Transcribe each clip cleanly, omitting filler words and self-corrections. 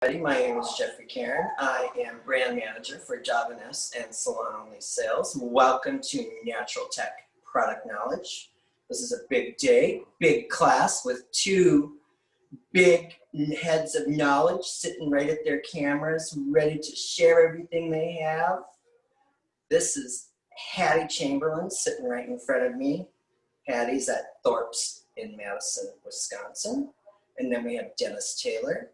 My name is Jeffrey Karen. I am brand manager for Davines and salon only sales. Welcome to Natural Tech Product Knowledge. This is a big day, big class with two big heads of knowledge sitting right at their cameras, ready to share everything they have. This is Hattie Chamberlain sitting right in front of me. Hattie's at Thorpe's in Madison, Wisconsin. And then we have Dennis Taylor,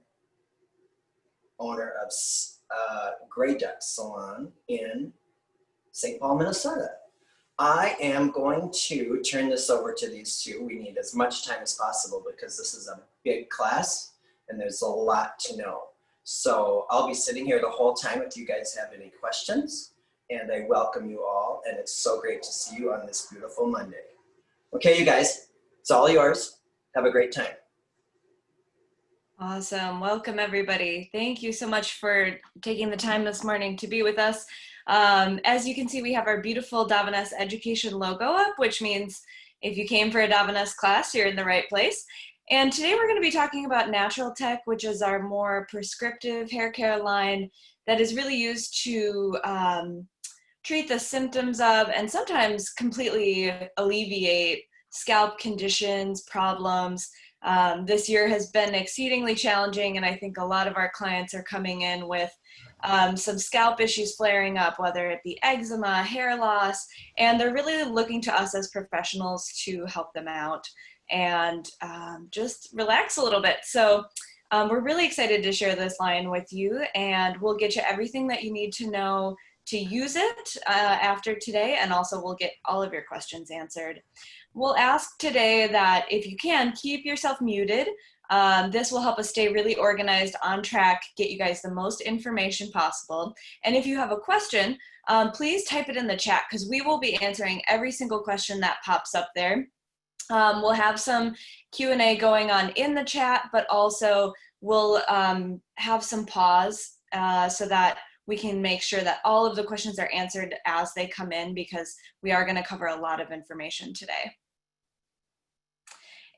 owner of Grey Duck Salon in St. Paul, Minnesota. I am going to turn this over to these two. We need as much time as possible because this is a big class and there's a lot to know. So I'll be sitting here the whole time if you guys have any questions, and I welcome you all, and it's so great to see you on this beautiful Monday. Okay, you guys, it's all yours. Have a great time. Awesome. Welcome, everybody. Thank you so much for taking the time this morning to be with us. As you can see, we have our beautiful Davines Education logo up, which means if you came for a Davines class, you're in the right place. And today we're going to be talking about Natural Tech, which is our more prescriptive hair care line that is really used to treat the symptoms of and sometimes completely alleviate scalp conditions, problems. This year has been exceedingly challenging, and I think a lot of our clients are coming in with some scalp issues flaring up, whether it be eczema, hair loss, and they're really looking to us as professionals to help them out and just relax a little bit. So we're really excited to share this line with you, and we'll get you everything that you need to know to use it after today, and also we'll get all of your questions answered. We'll ask today that if you can, keep yourself muted. This will help us stay really organized, on track, get you guys the most information possible. And if you have a question, please type it in the chat because we will be answering every single question that pops up there. We'll have some Q&A going on in the chat, but also we'll have some pause so that we can make sure that all of the questions are answered as they come in, because we are going to cover a lot of information today.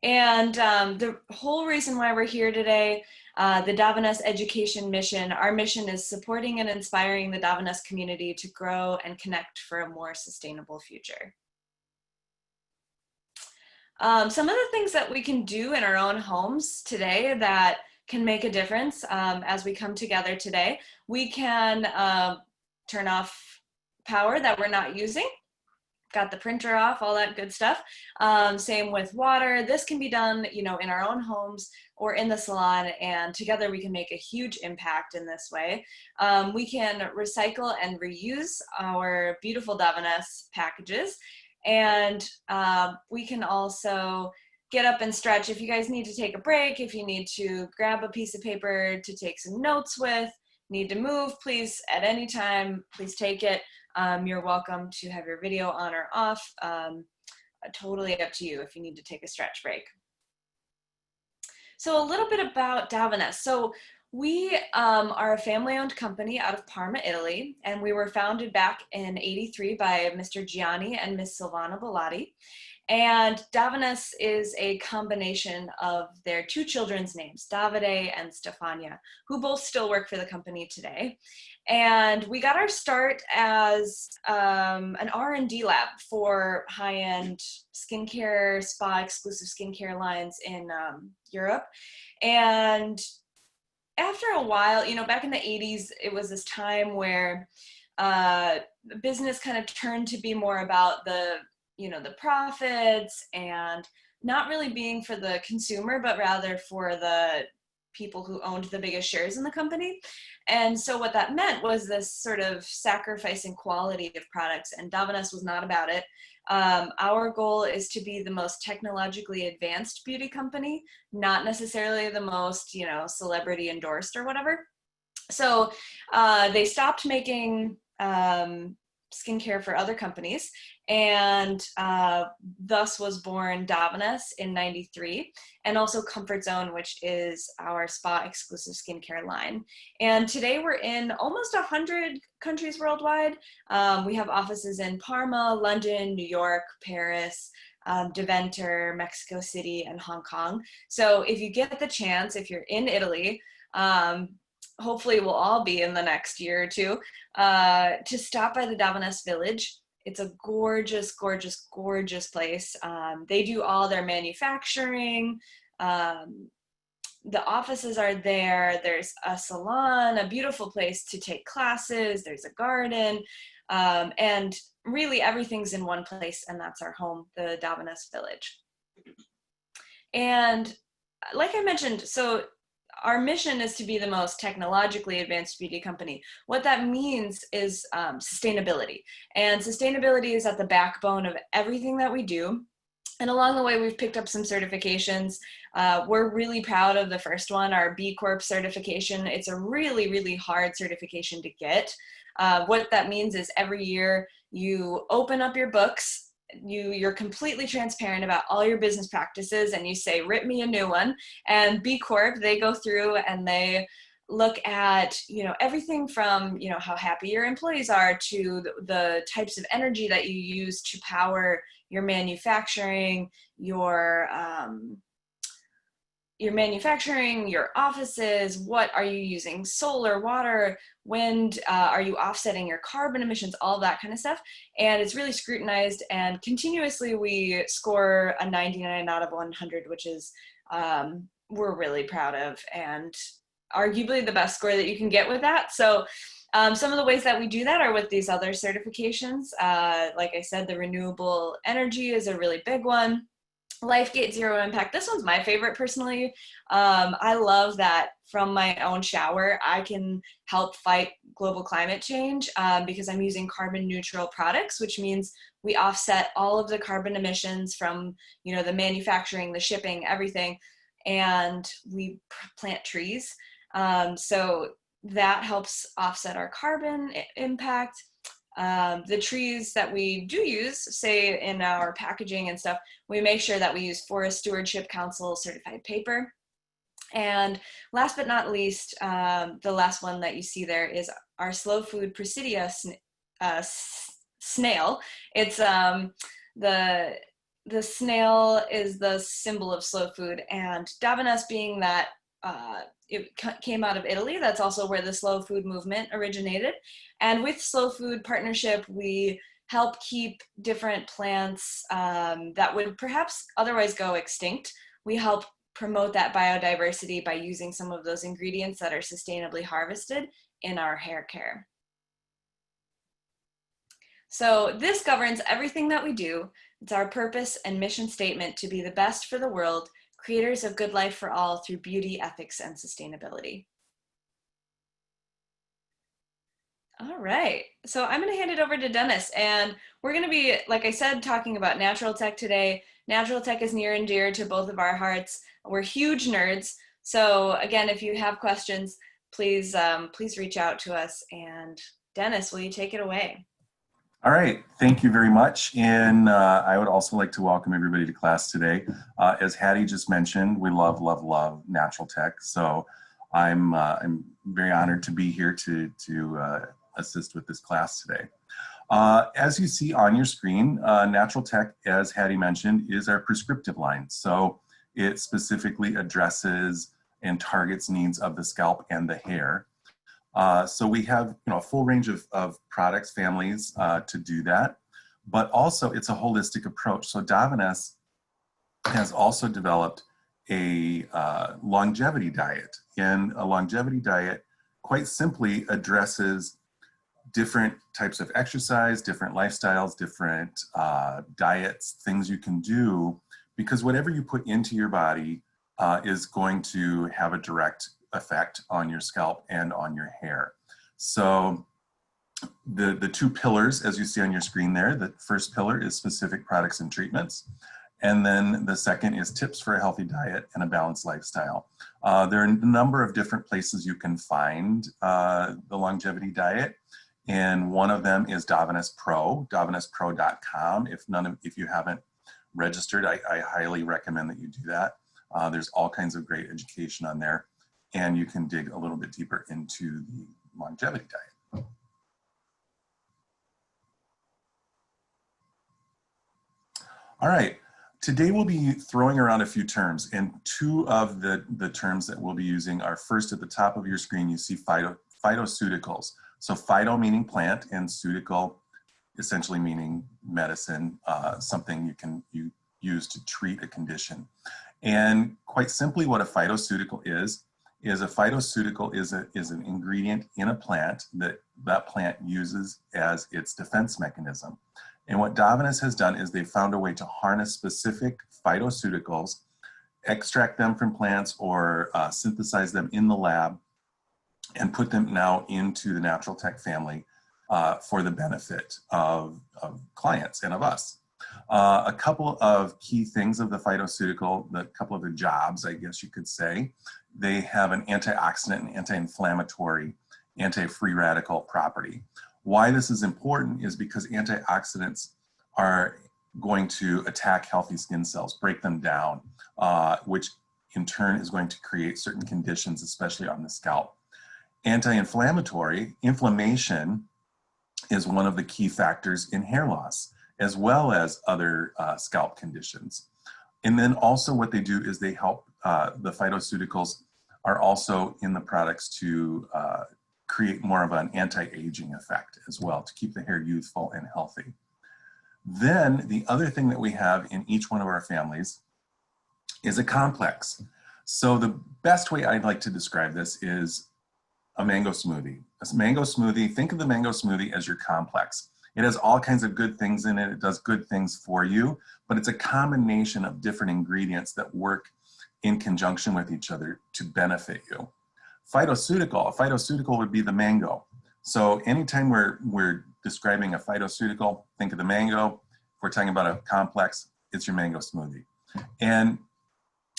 And the whole reason why we're here today, the Davines Education Mission, our mission is supporting and inspiring the Davines community to grow and connect for a more sustainable future. Some of the things that we can do in our own homes today that can make a difference as we come together today. We can turn off power that we're not using. Got the printer off, all that good stuff. Same with water. This can be done, you know, in our own homes or in the salon, and together we can make a huge impact in this way. We can recycle and reuse our beautiful Davines packages, and we can also get up and stretch. If you guys need to take a break, if you need to grab a piece of paper to take some notes with, need to move, please, at any time, please take it. You're welcome to have your video on or off. Totally up to you if you need to take a stretch break. So a little bit about Davines. So we are a family-owned company out of Parma, Italy, and we were founded back in '83 by Mr. Gianni and Miss Silvana Bellotti. And Davines is a combination of their two children's names, Davide and Stefania, who both still work for the company today. And we got our start as an R&D lab for high-end skincare, spa-exclusive skincare lines in Europe. And after a while, you know, back in the 80s, it was this time where business kind of turned to be more about the profits and not really being for the consumer, but rather for the people who owned the biggest shares in the company. And so what that meant was this sort of sacrificing quality of products, and Davines was not about it. Our goal is to be the most technologically advanced beauty company, not necessarily the most, you know, celebrity endorsed or whatever. So they stopped making skincare for other companies, and thus was born Davines in '93, and also Comfort Zone, which is our spa exclusive skincare line. And today we're in almost 100 countries worldwide. We have offices in Parma, London, New York, Paris, Deventer, Mexico City, and Hong Kong. So if you get the chance, if you're in Italy, hopefully we'll all be in the next year or two, to stop by the Davines Village. It's a gorgeous, gorgeous, gorgeous place. They do all their manufacturing. The offices are there. There's a salon, a beautiful place to take classes. There's a garden, and really everything's in one place, and that's our home, the Davines Village. And like I mentioned, so our mission is to be the most technologically advanced beauty company. What that means is sustainability. And sustainability is at the backbone of everything that we do. And along the way, we've picked up some certifications. We're really proud of the first one, our B Corp certification. It's a really, really hard certification to get. What that means is every year you open up your books, you're completely transparent about all your business practices, and you say, rip me a new one. And B Corp, they go through and they look at, everything from, how happy your employees are to the types of energy that you use to power your manufacturing, your offices. What are you using? Solar, water, wind? Are you offsetting your carbon emissions? All that kind of stuff. And it's really scrutinized, and continuously we score a 99 out of 100, which is we're really proud of, and arguably the best score that you can get with that. So some of the ways that we do that are with these other certifications. Like I said, the renewable energy is a really big one. LifeGate Zero Impact. This one's my favorite personally. I love that from my own shower, I can help fight global climate change because I'm using carbon neutral products, which means we offset all of the carbon emissions from, the manufacturing, the shipping, everything, and we plant trees. So that helps offset our carbon impact. The trees that we do use, say in our packaging and stuff, we make sure that we use Forest Stewardship Council certified paper. And last but not least, the last one that you see there is our slow food Presidia snail. It's the snail is the symbol of slow food, and Davines being that it came out of Italy. That's also where the slow food movement originated. And with Slow Food Partnership, we help keep different plants that would perhaps otherwise go extinct. We help promote that biodiversity by using some of those ingredients that are sustainably harvested in our hair care. So this governs everything that we do. It's our purpose and mission statement to be the best for the world, creators of good life for all through beauty, ethics, and sustainability. All right, so I'm going to hand it over to Dennis, and we're going to be, like I said, talking about natural tech today. Natural tech is near and dear to both of our hearts. We're huge nerds. So again, if you have questions, please reach out to us. And Dennis, will you take it away? All right, thank you very much. And I would also like to welcome everybody to class today. As Hattie just mentioned, we love, love, love natural tech. So I'm very honored to be here to assist with this class today. As you see on your screen, natural tech, as Hattie mentioned, is our prescriptive line. So it specifically addresses and targets needs of the scalp and the hair. So we have a full range of products, families to do that, but also it's a holistic approach. So Davines has also developed a longevity diet, and a longevity diet quite simply addresses different types of exercise, different lifestyles, different diets, things you can do, because whatever you put into your body is going to have a direct effect on your scalp and on your hair. So the two pillars, as you see on your screen there, the first pillar is specific products and treatments. And then the second is tips for a healthy diet and a balanced lifestyle. There are a number of different places you can find the longevity diet. And one of them is Davines Pro, davinespro.com. If you haven't registered, I highly recommend that you do that. There's all kinds of great education on there, and you can dig a little bit deeper into the longevity diet. All right, Today we'll be throwing around a few terms, and two of the terms that we'll be using are, first at the top of your screen, you see phytoceuticals. So phyto meaning plant and ceutical essentially meaning medicine, something you use to treat a condition. And quite simply what a phytoceutical is a phytoceutical is an ingredient in a plant that plant uses as its defense mechanism. And what Davines has done is they've found a way to harness specific phytoceuticals, extract them from plants or synthesize them in the lab, and put them now into the natural tech family for the benefit of clients and of us. A couple of key things of the phytoceutical, a couple of the jobs, I guess you could say, they have an antioxidant and anti-inflammatory, anti-free radical property. Why this is important is because antioxidants are going to attack healthy skin cells, break them down, which in turn is going to create certain conditions, especially on the scalp. Anti-inflammatory, inflammation is one of the key factors in hair loss, as well as other scalp conditions. And then also what they do is they help, the phytoceuticals are also in the products to create more of an anti-aging effect as well, to keep the hair youthful and healthy. Then the other thing that we have in each one of our families is a complex. So the best way I'd like to describe this is a mango smoothie. A mango smoothie, think of the mango smoothie as your complex. It has all kinds of good things in it. It does good things for you, but it's a combination of different ingredients that work in conjunction with each other to benefit you. A phytoceutical would be the mango. So anytime we're describing a phytoceutical, think of the mango. If we're talking about a complex, it's your mango smoothie. And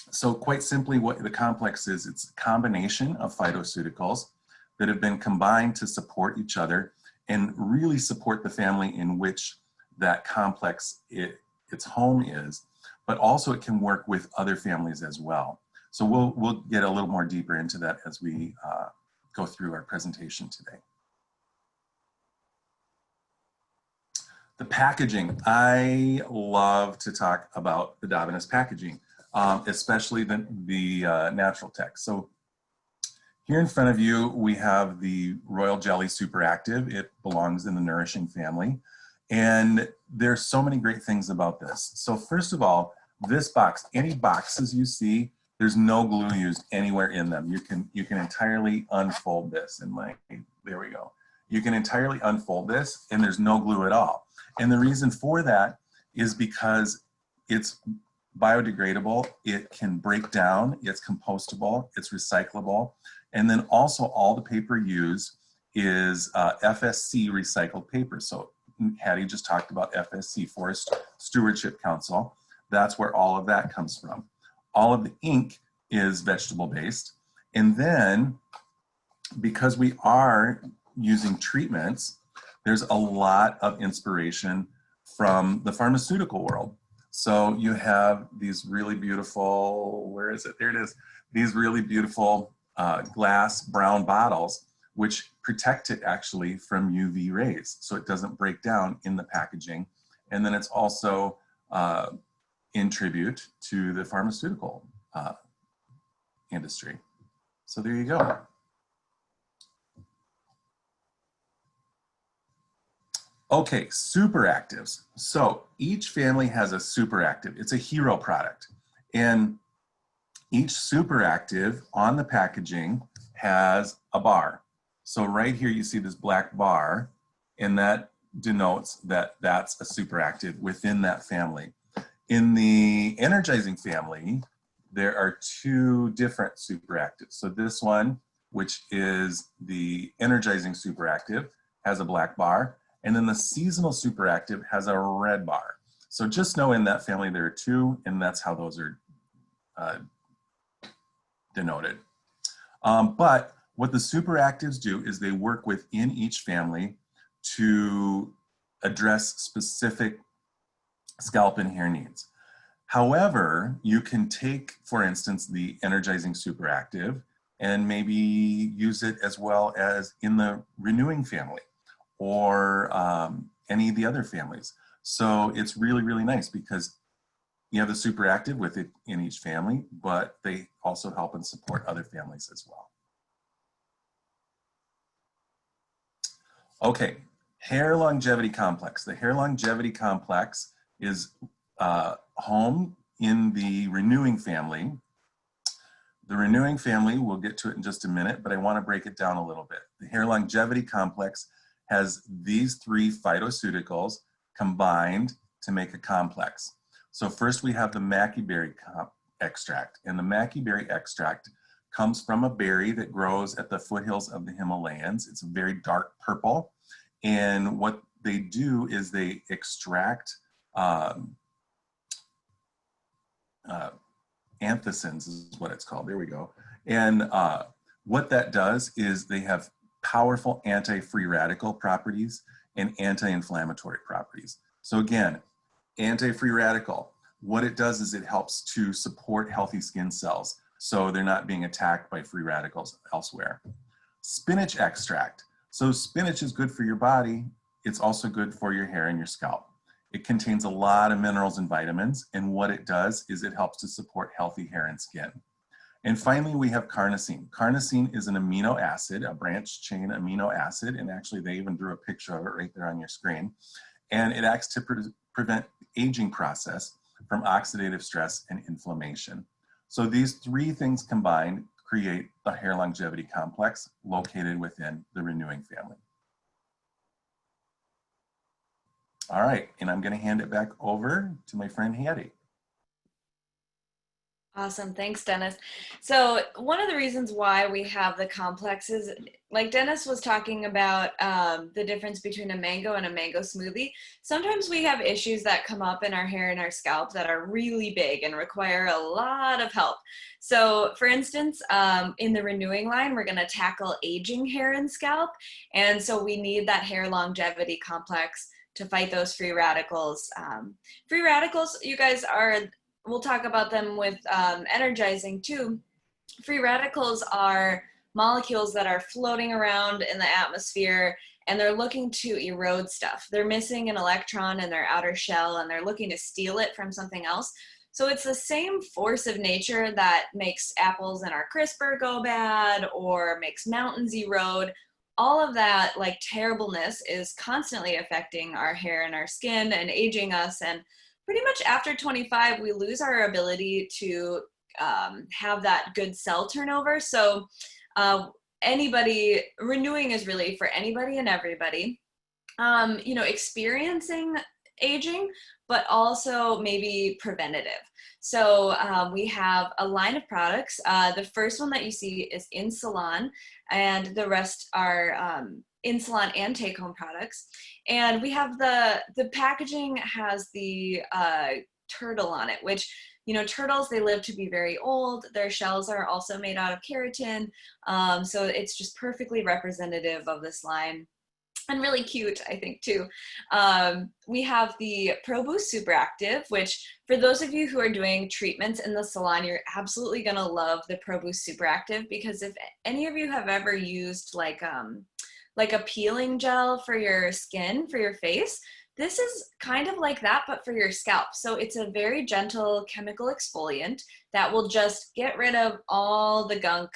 so quite simply what the complex is, it's a combination of phytoceuticals that have been combined to support each other and really support the family in which that complex, its home is, but also it can work with other families as well. So we'll get a little more deeper into that as we go through our presentation today. The packaging, I love to talk about the Davines packaging, especially the natural tech. So here in front of you, we have the Royal Jelly Super Active. It belongs in the nourishing family. And there's so many great things about this. So first of all, this box, any boxes you see, there's no glue used anywhere in them. You can entirely unfold this. There we go. You can entirely unfold this and there's no glue at all. And the reason for that is because it's biodegradable, it can break down, it's compostable, it's recyclable. And then also all the paper used is FSC recycled paper. So Hattie just talked about FSC, Forest Stewardship Council. That's where all of that comes from. All of the ink is vegetable based. And then because we are using treatments, there's a lot of inspiration from the pharmaceutical world. So you have these really beautiful, where is it? There it is. These really beautiful glass brown bottles, which protect it actually from UV rays. So it doesn't break down in the packaging. And then it's also in tribute to the pharmaceutical industry. So there you go. Okay, super actives. So each family has a super active. It's a hero product. And each super active on the packaging has a bar. So right here you see this black bar, and that denotes that that's a super active within that family. In the energizing family, there are two different super actives. So this one, which is the energizing super active, has a black bar. And then the seasonal super active has a red bar. So just know in that family there are two, and that's how those are denoted. But what the super actives do is they work within each family to address specific scalp and hair needs. However, you can take, for instance, the energizing super active and maybe use it as well as in the renewing family or any of the other families. So it's really, really nice because you have the super active with it in each family, but they also help and support other families as well. Okay, hair longevity complex. The hair longevity complex is home in the renewing family. The renewing family, we'll get to it in just a minute, but I want to break it down a little bit. The hair longevity complex has these 3 phytoceuticals combined to make a complex. So first we have the mackey berry extract, and the mackey berry extract comes from a berry that grows at the foothills of the Himalayas. It's a very dark purple, and what they do is they extract anthocyanins is what it's called. There we go. And what that does is they have powerful anti-free radical properties and anti-inflammatory properties. So again, anti-free radical, what it does is it helps to support healthy skin cells so they're not being attacked by free radicals elsewhere. Spinach extract. So spinach is good for your body. It's also good for your hair and your scalp. It contains a lot of minerals and vitamins, and what it does is it helps to support healthy hair and skin. And finally, we have carnosine. Carnosine is an amino acid, a branched chain amino acid, and actually they even drew a picture of it right there on your screen. And it acts to prevent the aging process from oxidative stress and inflammation. So these 3 things combined create the hair longevity complex located within the renewing family. All right, and I'm going to hand it back over to my friend Hattie. Awesome. Thanks, Dennis. So one of the reasons why we have the complex is, like Dennis was talking about, the difference between a mango and a mango smoothie. Sometimes we have issues that come up in our hair and our scalp that are really big and require a lot of help. So for instance, in the renewing line, we're going to tackle aging hair and scalp. And so we need that hair longevity complex to fight those free radicals. Free radicals, you guys we'll talk about them with energizing too. Free radicals are molecules that are floating around in the atmosphere and they're looking to erode stuff. They're missing an electron in their outer shell and they're looking to steal it from something else. So it's the same force of nature that makes apples in our crisper go bad or makes mountains erode. All of that like terribleness is constantly affecting our hair and our skin and aging us. And pretty much after 25, we lose our ability to have that good cell turnover. So renewing is really for anybody and everybody, experiencing aging, but also maybe preventative. So we have a line of products. The first one that you see is Insalon, and the rest are Insalon and take-home products. And we have the packaging has the turtle on it, which, turtles, they live to be very old. Their shells are also made out of keratin. So it's just perfectly representative of this line. And really cute, I think, too. We have the Pro Boost Super Active, which for those of you who are doing treatments in the salon, you're absolutely gonna love the Pro Boost Super Active, because if any of you have ever used like a peeling gel for your skin, for your face, this is kind of like that, but for your scalp. So it's a very gentle chemical exfoliant that will just get rid of all the gunk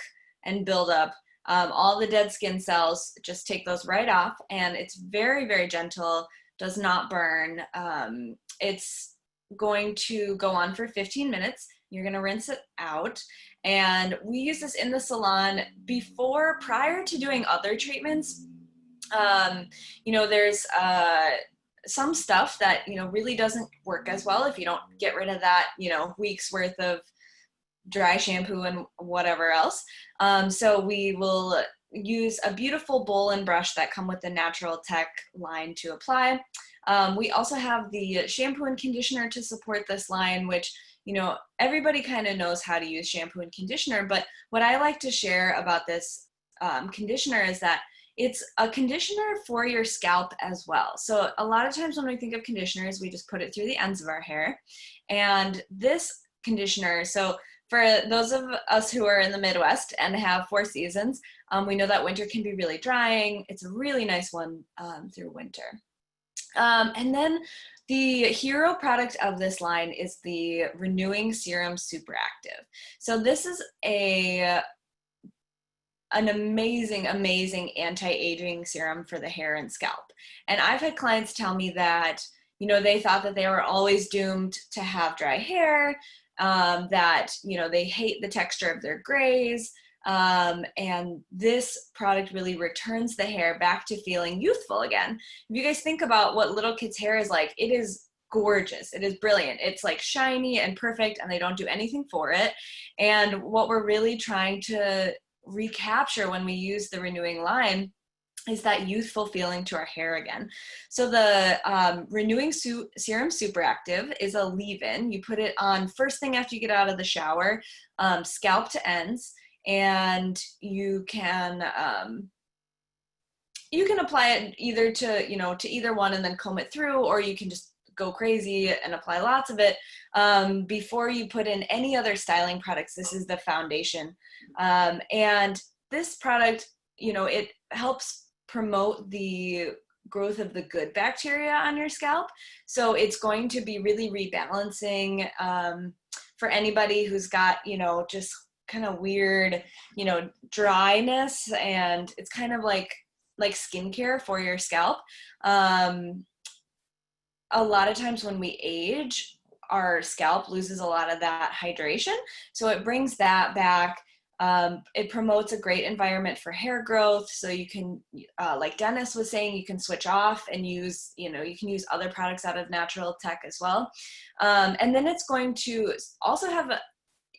and buildup. All the dead skin cells, just take those right off, and it's very, very gentle, does not burn. It's going to go on for 15 minutes. You're gonna rinse it out. And we use this in the salon prior to doing other treatments. There's some stuff that, really doesn't work as well if you don't get rid of that, week's worth of dry shampoo and whatever else. So we will use a beautiful bowl and brush that come with the Natural Tech line to apply. We also have the shampoo and conditioner to support this line, which, everybody kind of knows how to use shampoo and conditioner, but what I like to share about this conditioner is that it's a conditioner for your scalp as well. So a lot of times when we think of conditioners, we just put it through the ends of our hair. And this conditioner, so for those of us who are in the Midwest and have 4 seasons, we know that winter can be really drying. It's a really nice one through winter. And then The hero product of this line is the Renewing Serum Super Active. So this is an amazing, amazing anti-aging serum for the hair and scalp. And I've had clients tell me that, you know, they thought that they were always doomed to have dry hair, that, you know, they hate the texture of their grays. And this product really returns the hair back to feeling youthful again. If you guys think about what little kids' hair is like, it is gorgeous. It is brilliant. It's like shiny and perfect, and they don't do anything for it. And what we're really trying to recapture when we use the renewing line is that youthful feeling to our hair again. So the Renewing Serum Super Active is a leave-in. You put it on first thing after you get out of the shower, scalp to ends, and you can apply it either to, you know, to either one and then comb it through, or you can just go crazy and apply lots of it before you put in any other styling products. This is the foundation. And this product, you know, it helps promote the growth of the good bacteria on your scalp. So it's going to be really rebalancing for anybody who's got, you know, just kind of weird, you know, dryness, and it's kind of like skincare for your scalp. A lot of times when we age, our scalp loses a lot of that hydration. So it brings that back. It promotes a great environment for hair growth. So you can, like Dennis was saying, you can switch off and use, you know, you can use other products out of Natural Tech as well. And then it's going to also have,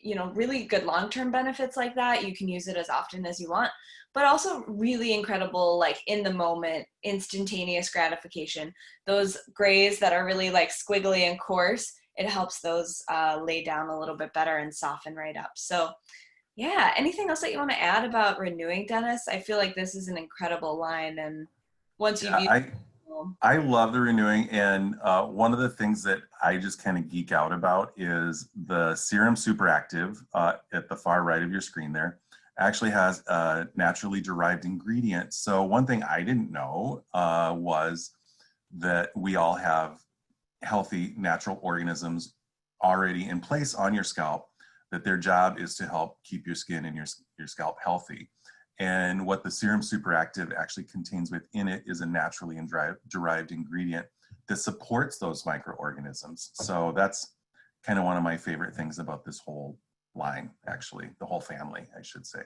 you know, really good long-term benefits like that. You can use it as often as you want, but also really incredible, like in the moment, instantaneous gratification. Those grays that are really like squiggly and coarse, it helps those lay down a little bit better and soften right up. So yeah, anything else that you want to add about renewing, Dennis? I feel like this is an incredible line, and once you've used it, I love the renewing, and one of the things that I just kind of geek out about is the Serum Super Active at the far right of your screen there actually has a naturally derived ingredient. So one thing I didn't know was that we all have healthy natural organisms already in place on your scalp, that their job is to help keep your skin and your scalp healthy. And what the Serum Super Active actually contains within it is a naturally derived ingredient that supports those microorganisms. So that's kind of one of my favorite things about this whole line, actually, the whole family, I should say.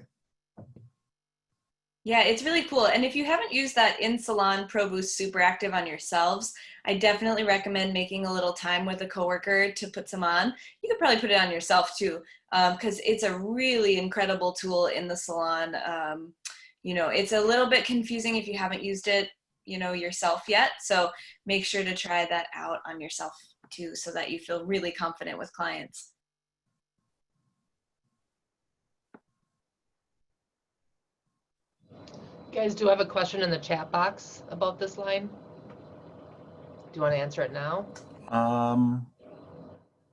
Yeah, it's really cool. And if you haven't used that In Salon Pro Boost Super Active on yourselves, I definitely recommend making a little time with a coworker to put some on. You could probably put it on yourself too, because it's a really incredible tool in the salon. You know, it's a little bit confusing if you haven't used it, you know, yourself yet. So make sure to try that out on yourself too, so that you feel really confident with clients. You guys do have a question in the chat box about this line. Do you want to answer it now?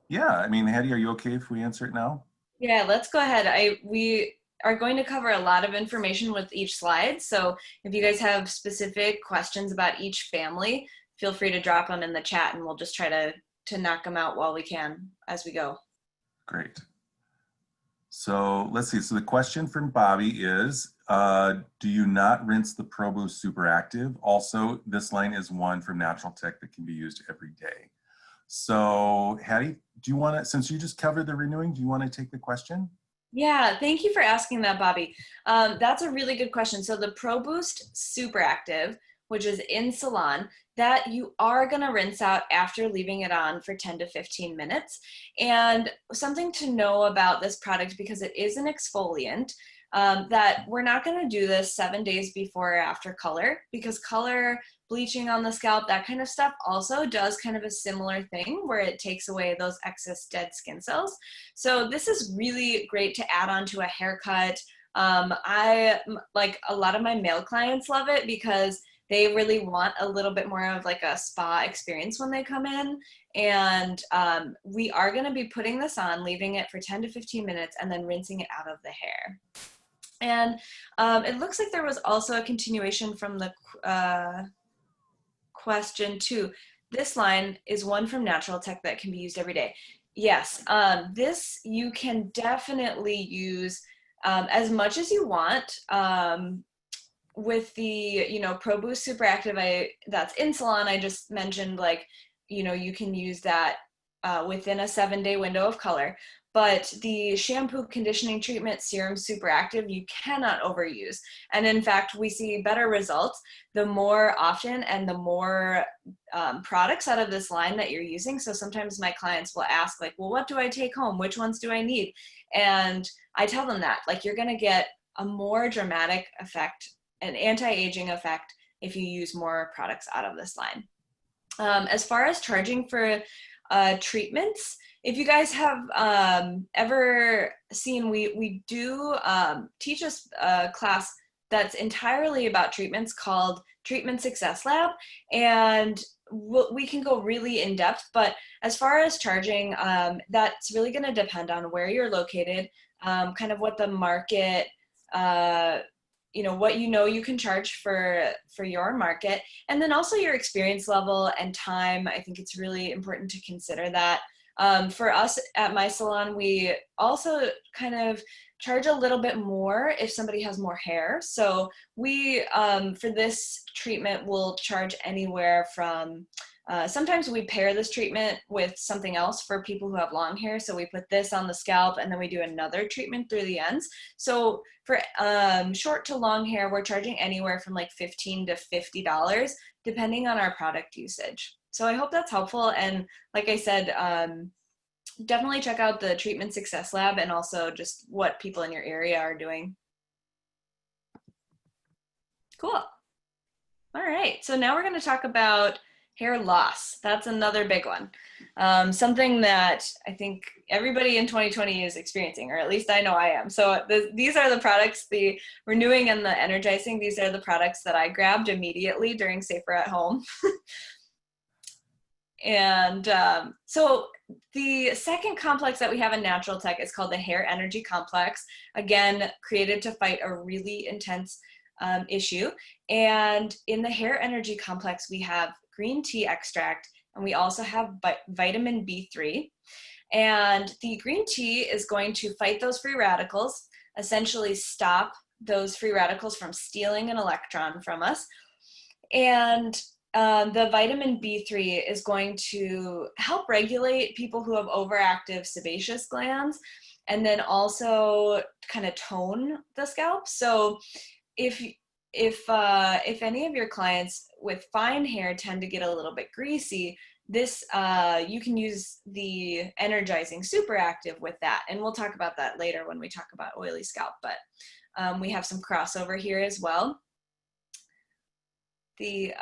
Yeah, I mean, Hattie, are you okay if we answer it now? Yeah, let's go ahead. We are going to cover a lot of information with each slide. So if you guys have specific questions about each family, feel free to drop them in the chat, and we'll just try to knock them out while we can as we go. Great. So let's see. So the question from Bobby is, do you not rinse the Pro Boost Super Active? Also, this line is one from Natural Tech that can be used every day. So Hattie, do you want to, since you just covered the renewing, do you want to take the question? Yeah, thank you for asking that, Bobby. That's a really good question. So the Pro Boost Super Active, which is in salon, that you are going to rinse out after leaving it on for 10 to 15 minutes. And something to know about this product, because it is an exfoliant, that we're not going to do this 7 days before or after color, because color, bleaching on the scalp, that kind of stuff also does kind of a similar thing where it takes away those excess dead skin cells. So this is really great to add on to a haircut. I, like a lot of my male clients, love it because they really want a little bit more of like a spa experience when they come in. And we are going to be putting this on, leaving it for 10 to 15 minutes, and then rinsing it out of the hair. And it looks like there was also a continuation from the question too. this line is one from Natural Tech that can be used every day. Yes, this you can definitely use as much as you want. With the, Pro Boost Super Active, that's Insulon, I just mentioned, like, you can use that within a 7-day window of color. But the shampoo conditioning treatment serum super active, you cannot overuse. And in fact, we see better results the more often and the more products out of this line that you're using. So sometimes my clients will ask, like, well, what do I take home? Which ones do I need? And I tell them that, like, you're going to get a more dramatic effect, an anti-aging effect, if you use more products out of this line. As far as charging for treatments, if you guys have ever seen, we do teach a class that's entirely about treatments called Treatment Success Lab, and we can go really in depth. But as far as charging, that's really going to depend on where you're located, kind of what the market, what you can charge for your market, and then also your experience level and time. I think it's really important to consider that. For us at my salon, we also kind of charge a little bit more if somebody has more hair. So we, for this treatment, will charge anywhere from, sometimes we pair this treatment with something else for people who have long hair. So we put this on the scalp and then we do another treatment through the ends. So for short to long hair, we're charging anywhere from like $15 to $50, depending on our product usage. So I hope that's helpful. And like I said, definitely check out the Treatment Success Lab and also just what people in your area are doing. Cool. All right, so now we're going to talk about hair loss. That's another big one. Something that I think everybody in 2020 is experiencing, or at least I know I am. So these are the products, the renewing and the energizing. These are the products that I grabbed immediately during Safer at Home. And so the second complex that we have in Natural Tech is called the Hair Energy Complex, again, created to fight a really intense issue. And in the Hair Energy Complex, we have green tea extract, and we also have vitamin B3. And the green tea is going to fight those free radicals, essentially stop those free radicals from stealing an electron from us. And the vitamin B3 is going to help regulate people who have overactive sebaceous glands, and then also kind of tone the scalp. So if any of your clients with fine hair tend to get a little bit greasy, this you can use the energizing super active with that, and we'll talk about that later when we talk about oily scalp. But we have some crossover here as well. The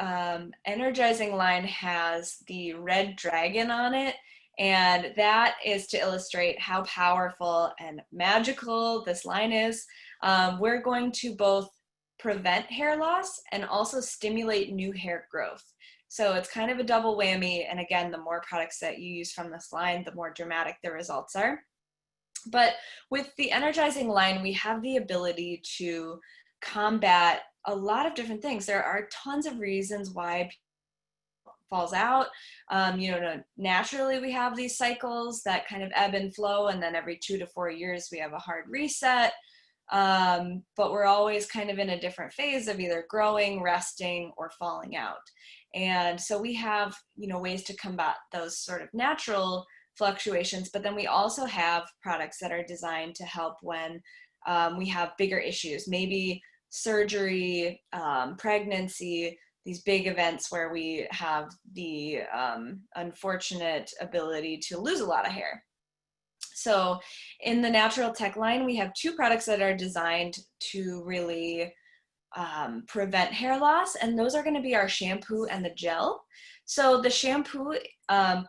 energizing line has the red dragon on it, and that is to illustrate how powerful and magical this line is. We're going to both prevent hair loss and also stimulate new hair growth. So it's kind of a double whammy, and again, the more products that you use from this line, the more dramatic the results are. But with the energizing line, we have the ability to combat a lot of different things. There are tons of reasons why people falls out. Naturally we have these cycles that kind of ebb and flow, and then every 2 to 4 years we have a hard reset. But we're always kind of in a different phase of either growing, resting, or falling out. And so we have, ways to combat those sort of natural fluctuations, but then we also have products that are designed to help when we have bigger issues, maybe surgery, pregnancy, these big events where we have the unfortunate ability to lose a lot of hair. So in the Natural Tech line, we have 2 products that are designed to really prevent hair loss, and those are going to be our shampoo and the gel. So the shampoo,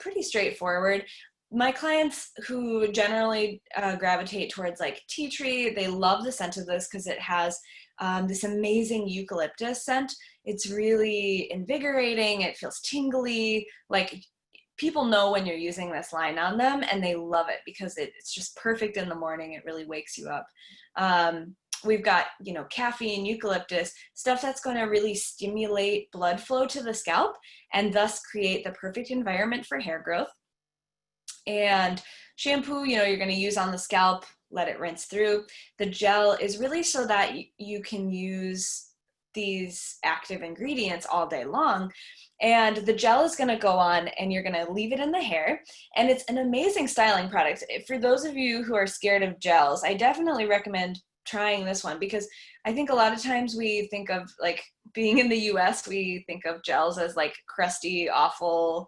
pretty straightforward. My clients who generally gravitate towards like tea tree, they love the scent of this because it has this amazing eucalyptus scent. It's really invigorating. It feels tingly. Like, people know when you're using this line on them, and they love it because it's just perfect in the morning. It really wakes you up. we've got, caffeine, eucalyptus, stuff that's going to really stimulate blood flow to the scalp and thus create the perfect environment for hair growth. And shampoo, you're going to use on the scalp, let it rinse through. The gel is really so that you can use these active ingredients all day long. And the gel is going to go on and you're going to leave it in the hair. And it's an amazing styling product. For those of you who are scared of gels, I definitely recommend trying this one, because I think a lot of times we think of, like, being in the US, we think of gels as like crusty, awful,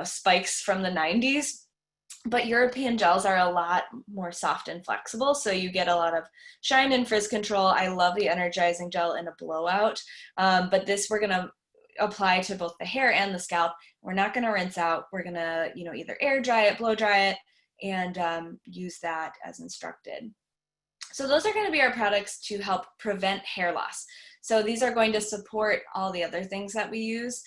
spikes from the 90s. But European gels are a lot more soft and flexible, so you get a lot of shine and frizz control. I love the energizing gel in a blowout, but this we're gonna apply to both the hair and the scalp. We're not gonna rinse out. We're gonna, either air dry it, blow dry it, and use that as instructed. So those are gonna be our products to help prevent hair loss. So these are going to support all the other things that we use.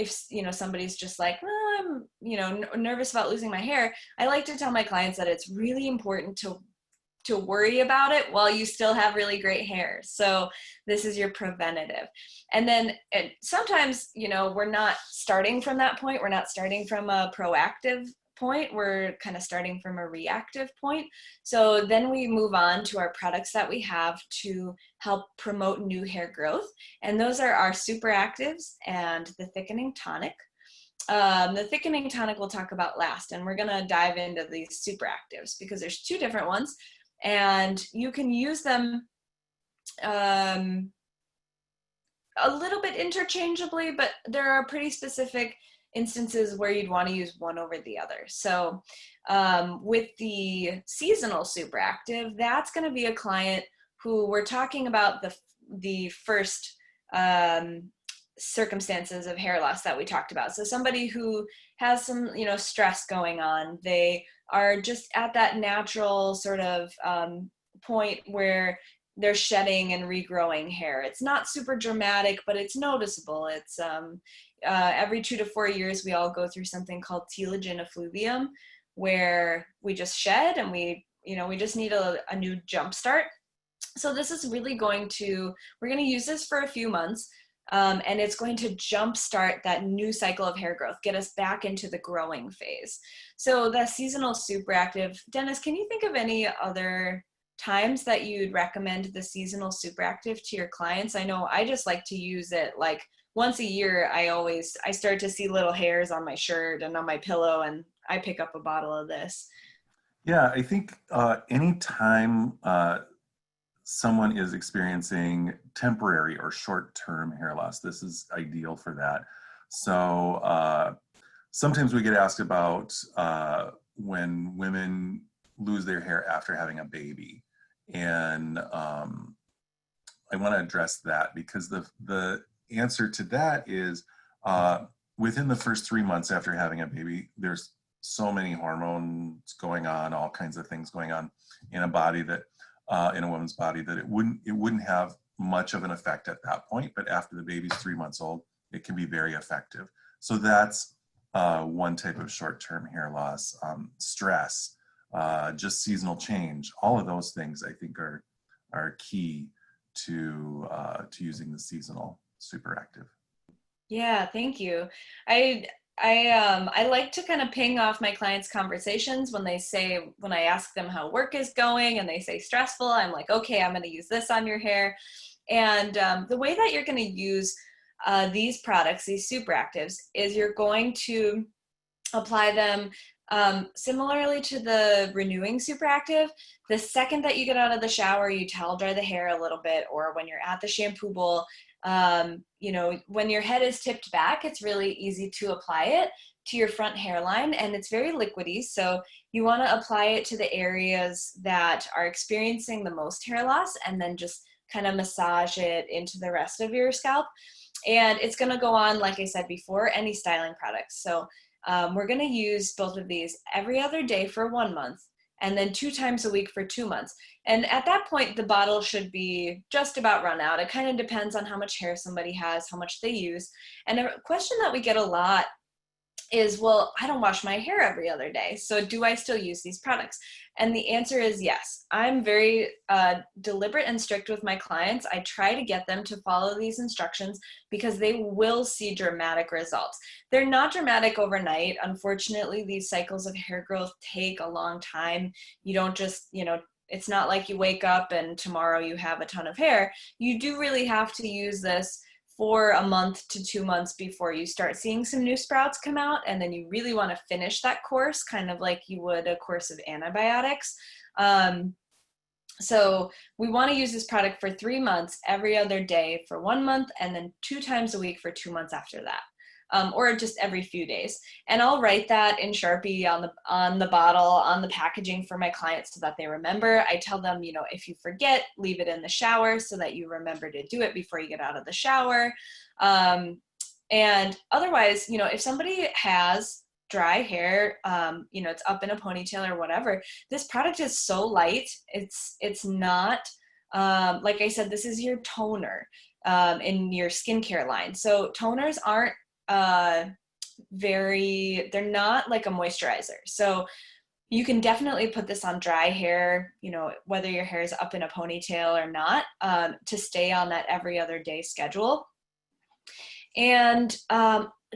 If somebody's just like, oh, I'm nervous about losing my hair, I like to tell my clients that it's really important to worry about it while you still have really great hair. So this is your preventative. And then sometimes, we're not starting from that point. We're not starting from a proactive point. We're kind of starting from a reactive point. So then we move on to our products that we have to help promote new hair growth. And those are our super actives and the thickening tonic. The thickening tonic we'll talk about last, and we're going to dive into these super actives because there's two different ones, and you can use them a little bit interchangeably, but there are pretty specific instances where you'd want to use one over the other. So with the seasonal super active, that's going to be a client who we're talking about the first circumstances of hair loss that we talked about. So somebody who has some, stress going on, they are just at that natural sort of point where they're shedding and regrowing hair. It's not super dramatic, but it's noticeable. It's every 2 to 4 years, we all go through something called telogen effluvium, where we just shed and we just need a new jump start. So this is really we're going to use this for a few months, and it's going to jumpstart that new cycle of hair growth, get us back into the growing phase. So the seasonal super active, Dennis, can you think of any other times that you'd recommend the seasonal super active to your clients? I know I just like to use it like once a year. I start to see little hairs on my shirt and on my pillow, and I pick up a bottle of this. Yeah, I think anytime someone is experiencing temporary or short-term hair loss, this is ideal for that. So sometimes we get asked about when women lose their hair after having a baby. And I want to address that because the answer to that is within the first 3 months after having a baby, there's so many hormones going on, all kinds of things going on in a body that in a woman's body that it wouldn't have much of an effect at that point. But after the baby's 3 months old, it can be very effective. So that's one type of short-term hair loss. Stress, just seasonal change, all of those things I think are key to using the seasonal super active. Yeah, thank you. I like to kind of ping off my clients' conversations when I ask them how work is going and they say stressful, I'm like, okay, I'm going to use this on your hair. And the way that you're going to use these products, these super actives, is you're going to apply them similarly to the renewing super active. The second that you get out of the shower, you towel dry the hair a little bit, or when you're at the shampoo bowl, when your head is tipped back, it's really easy to apply it to your front hairline, and it's very liquidy. So you want to apply it to the areas that are experiencing the most hair loss, and then just kind of massage it into the rest of your scalp. And it's going to go on, like I said before, any styling products. So we're going to use both of these every other day for 1 month, and then 2 times a week for 2 months. And at that point, the bottle should be just about run out. It kind of depends on how much hair somebody has, how much they use. And a question that we get a lot is, well, I don't wash my hair every other day, so do I still use these products? And the answer is yes. I'm very deliberate and strict with my clients. I try to get them to follow these instructions because they will see dramatic results. They're not dramatic overnight. Unfortunately, these cycles of hair growth take a long time. You don't just, it's not like you wake up and tomorrow you have a ton of hair. You do really have to use this for a month to 2 months before you start seeing some new sprouts come out. And then you really want to finish that course, kind of like you would a course of antibiotics. So we want to use this product for 3 months, every other day for 1 month, and then 2 times a week for 2 months after that. Or just every few days. And I'll write that in Sharpie on the bottle, on the packaging for my clients so that they remember. I tell them, if you forget, leave it in the shower so that you remember to do it before you get out of the shower. And otherwise, if somebody has dry hair, it's up in a ponytail or whatever, this product is so light. It's not, like I said, this is your toner in your skincare line. So toners aren't they're not like a moisturizer. So you can definitely put this on dry hair, whether your hair is up in a ponytail or not, to stay on that every other day schedule. And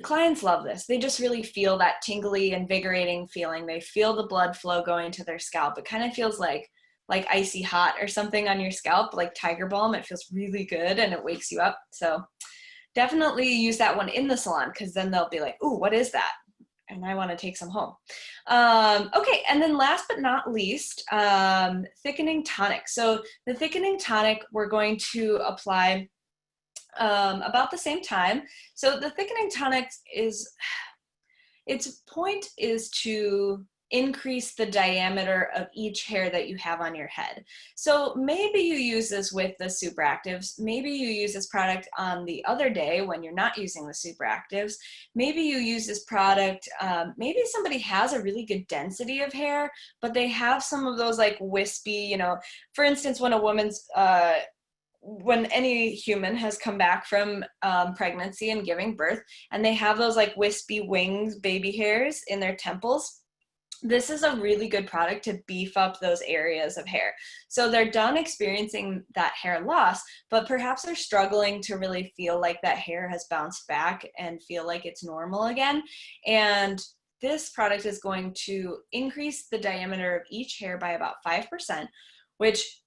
clients love this. They just really feel that tingly, invigorating feeling. They feel the blood flow going to their scalp. It kind of feels like icy hot or something on your scalp, like Tiger Balm. It feels really good and it wakes you up. So definitely use that one in the salon, because then they'll be like, ooh, what is that? And I want to take some home. Okay, and then last but not least, thickening tonic. So the thickening tonic we're going to apply about the same time. So the thickening tonic its point is to increase the diameter of each hair that you have on your head. So maybe you use this with the super actives. Maybe you use this product on the other day when you're not using the super actives. Maybe you use this product, maybe somebody has a really good density of hair, but they have some of those like wispy, for instance, when a woman's, when any human has come back from pregnancy and giving birth, and they have those like wispy wings, baby hairs in their temples, this is a really good product to beef up those areas of hair. So they're done experiencing that hair loss, but perhaps they're struggling to really feel like that hair has bounced back and feel like it's normal again. And this product is going to increase the diameter of each hair by about 5%, which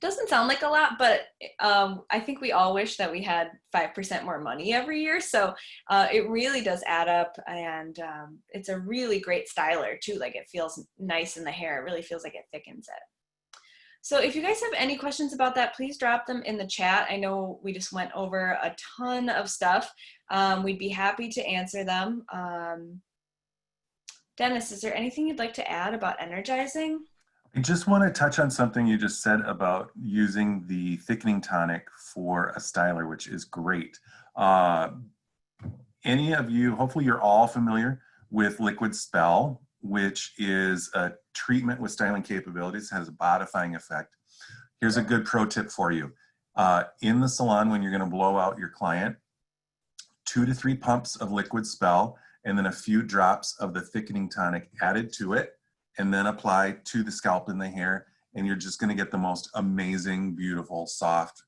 doesn't sound like a lot, but I think we all wish that we had 5% more money every year. So it really does add up, and it's a really great styler too. Like, it feels nice in the hair. It really feels like it thickens it. So if you guys have any questions about that, please drop them in the chat. I know we just went over a ton of stuff. We'd be happy to answer them. Dennis, is there anything you'd like to add about energizing? I just want to touch on something you just said about using the thickening tonic for a styler, which is great. Any of you, hopefully you're all familiar with Liquid Spell, which is a treatment with styling capabilities, has a bodifying effect. Here's a good pro tip for you. In the salon, when you're going to blow out your client, 2 to 3 pumps of Liquid Spell and then a few drops of the thickening tonic added to it, and then apply to the scalp and the hair, and you're just gonna get the most amazing, beautiful, soft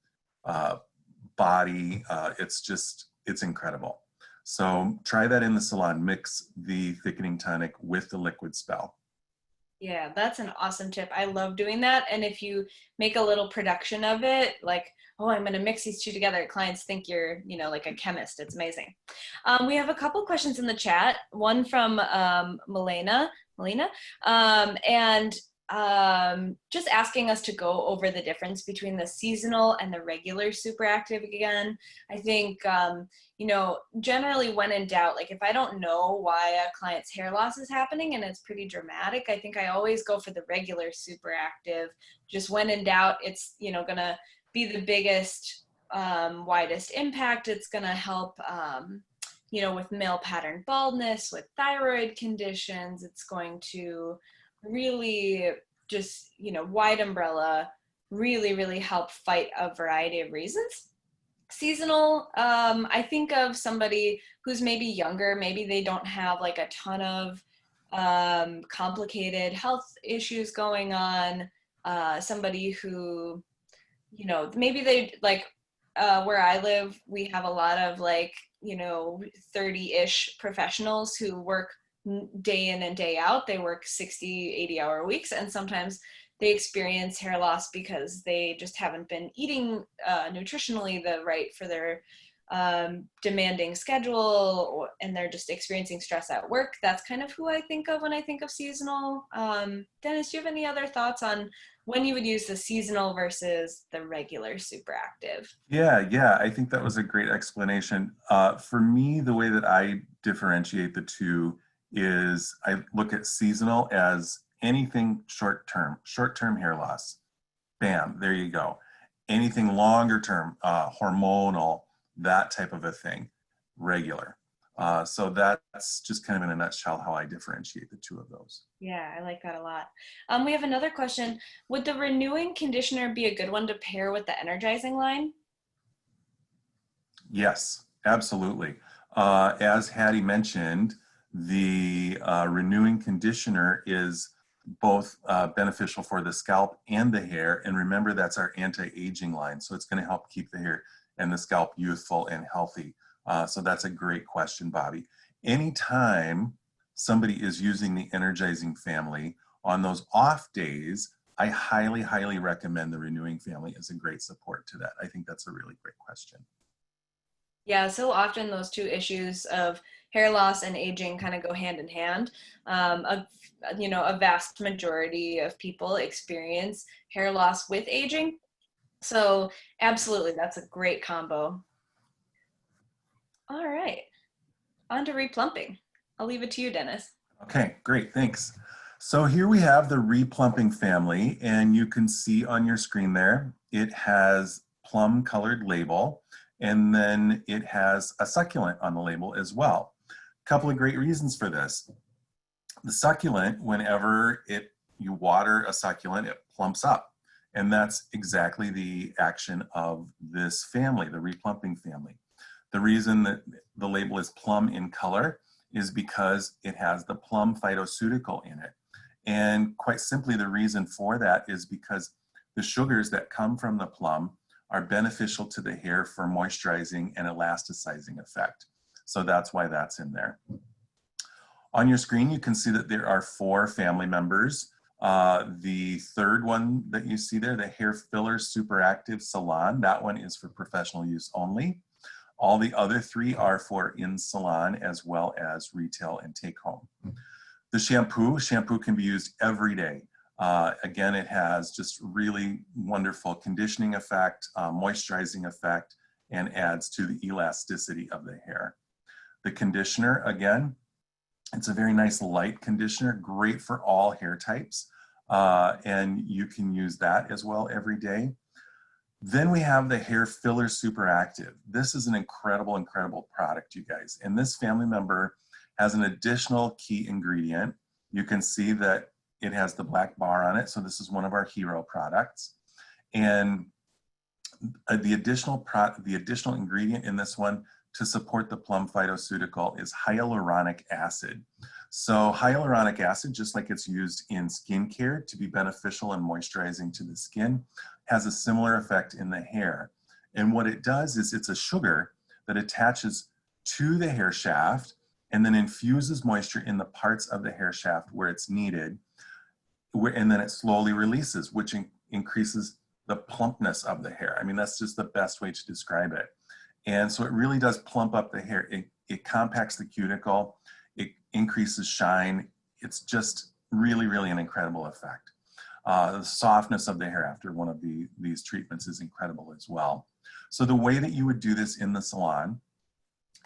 body. It's incredible. So try that in the salon. Mix the thickening tonic with the Liquid Spell. Yeah, that's an awesome tip. I love doing that. And if you make a little production of it, like, oh, I'm going to mix these two together, clients think you're, like a chemist. It's amazing. We have a couple questions in the chat. One from Melina, and just asking us to go over the difference between the seasonal and the regular super active again. I think, generally when in doubt, like if I don't know why a client's hair loss is happening and it's pretty dramatic, I think I always go for the regular super active. Just when in doubt, it's, gonna be the biggest, widest impact. It's gonna help, with male pattern baldness, with thyroid conditions. It's going to really just, wide umbrella, really, really help fight a variety of reasons. Seasonal, I think of somebody who's maybe younger, maybe they don't have like a ton of complicated health issues going on. Somebody who, maybe they like where I live, we have a lot of like, 30-ish professionals who work day in and day out. They work 60, 80-hour weeks, and sometimes they experience hair loss because they just haven't been eating nutritionally the right for their demanding schedule, and they're just experiencing stress at work. That's kind of who I think of when I think of seasonal. Dennis, do you have any other thoughts on when you would use the seasonal versus the regular super active? Yeah, I think that was a great explanation. For me, the way that I differentiate the two is I look at seasonal as anything short-term hair loss. Bam, there you go. Anything longer term, hormonal, that type of a thing, regular. So that's just kind of in a nutshell how I differentiate the two of those. Yeah, I like that a lot. We have another question. Would the renewing conditioner be a good one to pair with the energizing line? Yes, absolutely. As Hattie mentioned, the renewing conditioner is both beneficial for the scalp and the hair. And remember, that's our anti-aging line. So it's going to help keep the hair and the scalp youthful and healthy. So that's a great question, Bobby. Anytime somebody is using the energizing family on those off days, I highly recommend the renewing family as a great support to that. I think that's a really great question. Yeah, so often those two issues of hair loss and aging kind of go hand in hand. A vast majority of people experience hair loss with aging. So absolutely, that's a great combo. All right, on to replumping. I'll leave it to you, Dennis. Okay, great, thanks. So here we have the replumping family, and you can see on your screen there, it has plum colored label, and then it has a succulent on the label as well. A couple of great reasons for this. The succulent, whenever you water a succulent, it plumps up. And that's exactly the action of this family, the replumping family. The reason that the label is plum in color is because it has the plum phytoceutical in it. And quite simply, the reason for that is because the sugars that come from the plum are beneficial to the hair for moisturizing and elasticizing effect. So that's why that's in there. On your screen, you can see that there are 4 family members. The third one that you see there, the Hair Filler Super Active Salon, that one is for professional use only. All the other 3 are for in salon as well as retail and take home. The shampoo can be used every day. Again, it has just really wonderful conditioning effect, moisturizing effect, and adds to the elasticity of the hair. The conditioner, again, it's a very nice light conditioner, great for all hair types, and you can use that as well every day. Then we have the Hair Filler Super Active. This is an incredible product, you guys. And this family member has an additional key ingredient. You can see that it has the black bar on it, so this is one of our hero products. And the additional ingredient in this one to support the plum phytoceutical is hyaluronic acid. So hyaluronic acid, just like it's used in skincare to be beneficial and moisturizing to the skin, has a similar effect in the hair. And what it does is it's a sugar that attaches to the hair shaft and then infuses moisture in the parts of the hair shaft where it's needed, and then it slowly releases, which increases the plumpness of the hair. I mean, that's just the best way to describe it. And so it really does plump up the hair. It compacts the cuticle, it increases shine. It's just really an incredible effect. The softness of the hair after one of these treatments is incredible as well. So the way that you would do this in the salon,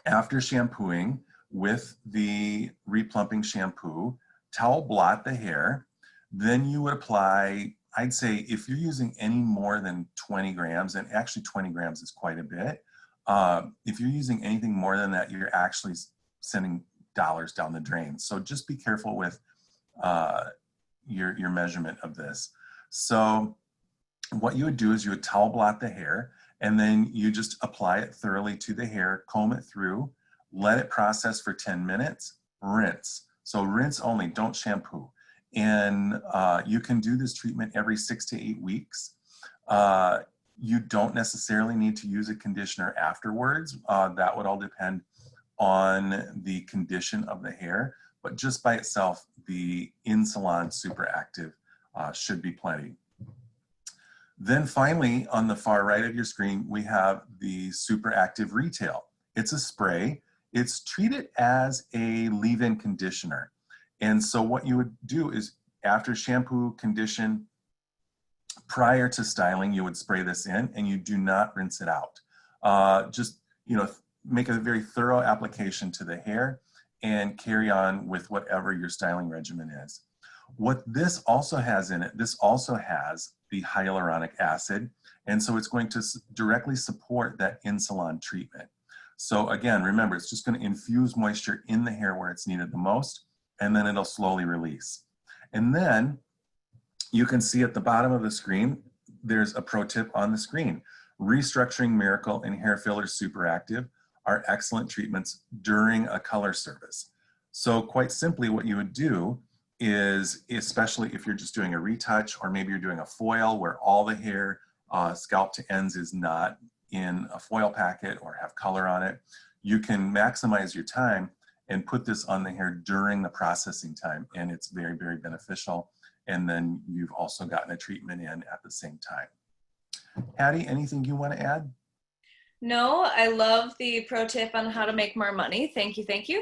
after shampooing with the replumping shampoo, towel blot the hair, then you would apply, I'd say if you're using any more than 20 grams, and actually 20 grams is quite a bit, if you're using anything more than that, you're actually sending dollars down the drain. So just be careful with your measurement of this. So what you would do is you would towel blot the hair, And then you just apply it thoroughly to the hair, comb it through, let it process for 10 minutes, rinse. So rinse only, don't shampoo. And you can do this treatment every 6 to 8 weeks. You don't necessarily need to use a conditioner afterwards. That would all depend on the condition of the hair, but just by itself, the in-salon super active should be plenty. Then finally, on the far right of your screen, we have the super active retail. It's a spray. It's treated as a leave-in conditioner. And so what you would do is after shampoo, condition, prior to styling, you would spray this in and you do not rinse it out. Just, make a very thorough application to the hair and carry on with whatever your styling regimen is. What this also has in it, this also has the hyaluronic acid, and so it's going to directly support that in-salon treatment. So again, remember, it's just going to infuse moisture in the hair where it's needed the most, and then it'll slowly release. And then you can see at the bottom of the screen, there's a pro tip on the screen. Restructuring Miracle and Hair Filler Super Active are excellent treatments during a color service. So quite simply, what you would do is, especially if you're just doing a retouch, or maybe you're doing a foil where all the hair, scalp to ends, is not in a foil packet or have color on it, you can maximize your time and put this on the hair during the processing time, and it's very, very beneficial. And then you've also gotten a treatment in at the same time. Hattie, anything you want to add? No, I love the pro tip on how to make more money. Thank you, thank you.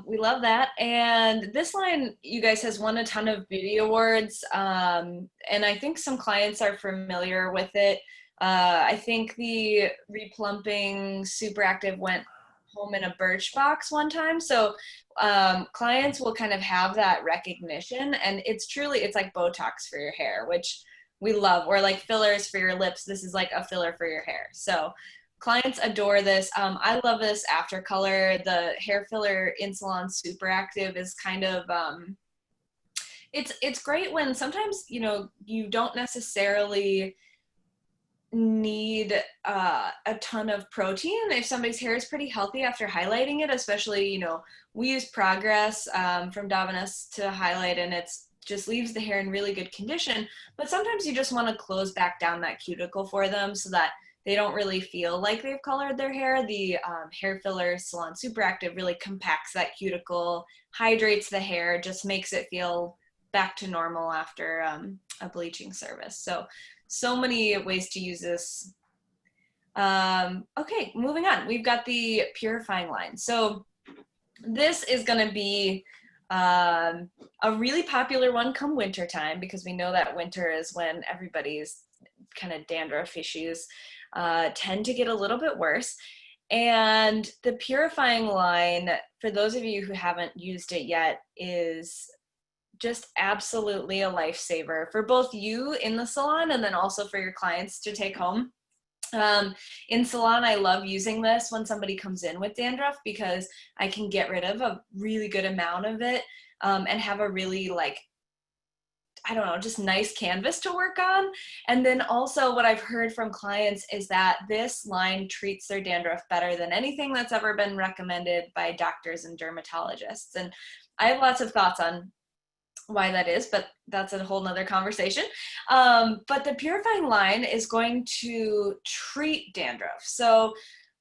We love that. And this line, you guys, has won a ton of beauty awards. And I think some clients are familiar with it. I think the replumping super active went home in a Birchbox one time. So clients will kind of have that recognition, and it's like Botox for your hair, which we love, or like fillers for your lips. This is like a filler for your hair. So clients adore this. I love this after color. The hair filler in salon super active is kind of, it's great when sometimes, you don't necessarily need a ton of protein if somebody's hair is pretty healthy after highlighting it, especially, we use Progress from Davines to highlight, and it's just leaves the hair in really good condition. But sometimes you just want to close back down that cuticle for them so that they don't really feel like they've colored their hair. The hair filler Salon Super Active really compacts that cuticle, hydrates the hair, just makes it feel back to normal after a bleaching service. So many ways to use this. Okay, moving on. We've got the purifying line. So this is going to be a really popular one come winter time, because we know that winter is when everybody's kind of dandruff issues tend to get a little bit worse. And the purifying line, for those of you who haven't used it yet, is just absolutely a lifesaver for both you in the salon and then also for your clients to take home. In salon, I love using this when somebody comes in with dandruff, because I can get rid of a really good amount of it and have a really, just nice canvas to work on. And then also what I've heard from clients is that this line treats their dandruff better than anything that's ever been recommended by doctors and dermatologists. And I have lots of thoughts on why that is, but that's a whole nother conversation. But the purifying line is going to treat dandruff. So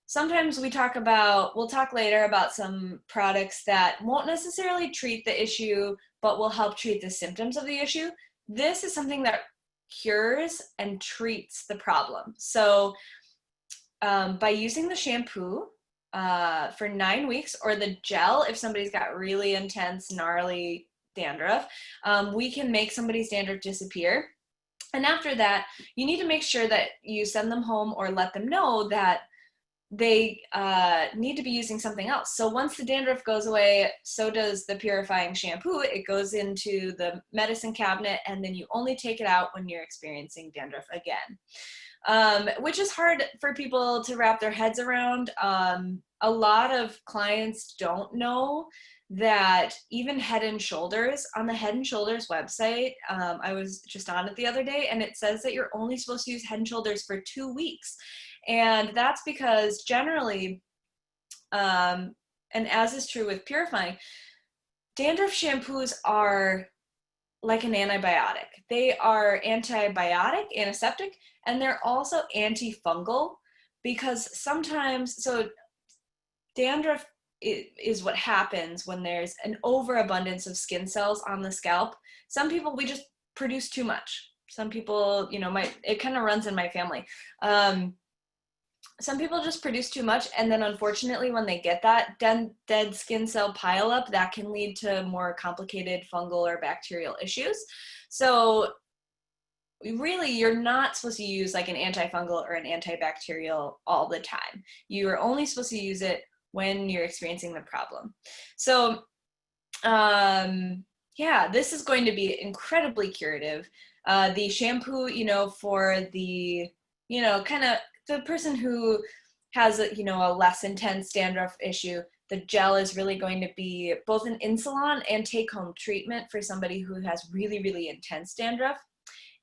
sometimes we'll talk later about some products that won't necessarily treat the issue, but will help treat the symptoms of the issue. This is something that cures and treats the problem. So by using the shampoo for 9 weeks, or the gel, if somebody's got really intense, gnarly dandruff, we can make somebody's dandruff disappear. And after that, you need to make sure that you send them home or let them know that they need to be using something else. So once the dandruff goes away, so does the purifying shampoo. It goes into the medicine cabinet, and then you only take it out when you're experiencing dandruff again. which is hard for people to wrap their heads around. A lot of clients don't know that even Head and Shoulders, on the Head and Shoulders website, I was just on it the other day, and it says that you're only supposed to use Head and Shoulders for 2 weeks. And that's because generally, and as is true with purifying, dandruff shampoos are like an antibiotic. They are antibiotic, antiseptic, and they're also antifungal, because sometimes, so dandruff is what happens when there's an overabundance of skin cells on the scalp. Some people, we just produce too much. Some people, it kind of runs in my family. Some people just produce too much, and then unfortunately when they get that dead skin cell pileup, that can lead to more complicated fungal or bacterial issues. So really, you're not supposed to use like an antifungal or an antibacterial all the time. You are only supposed to use it when you're experiencing the problem. So yeah, this is going to be incredibly curative. The shampoo, for the, kind of the person who has a less intense dandruff issue, the gel is really going to be both an in-salon and take-home treatment for somebody who has really, really intense dandruff.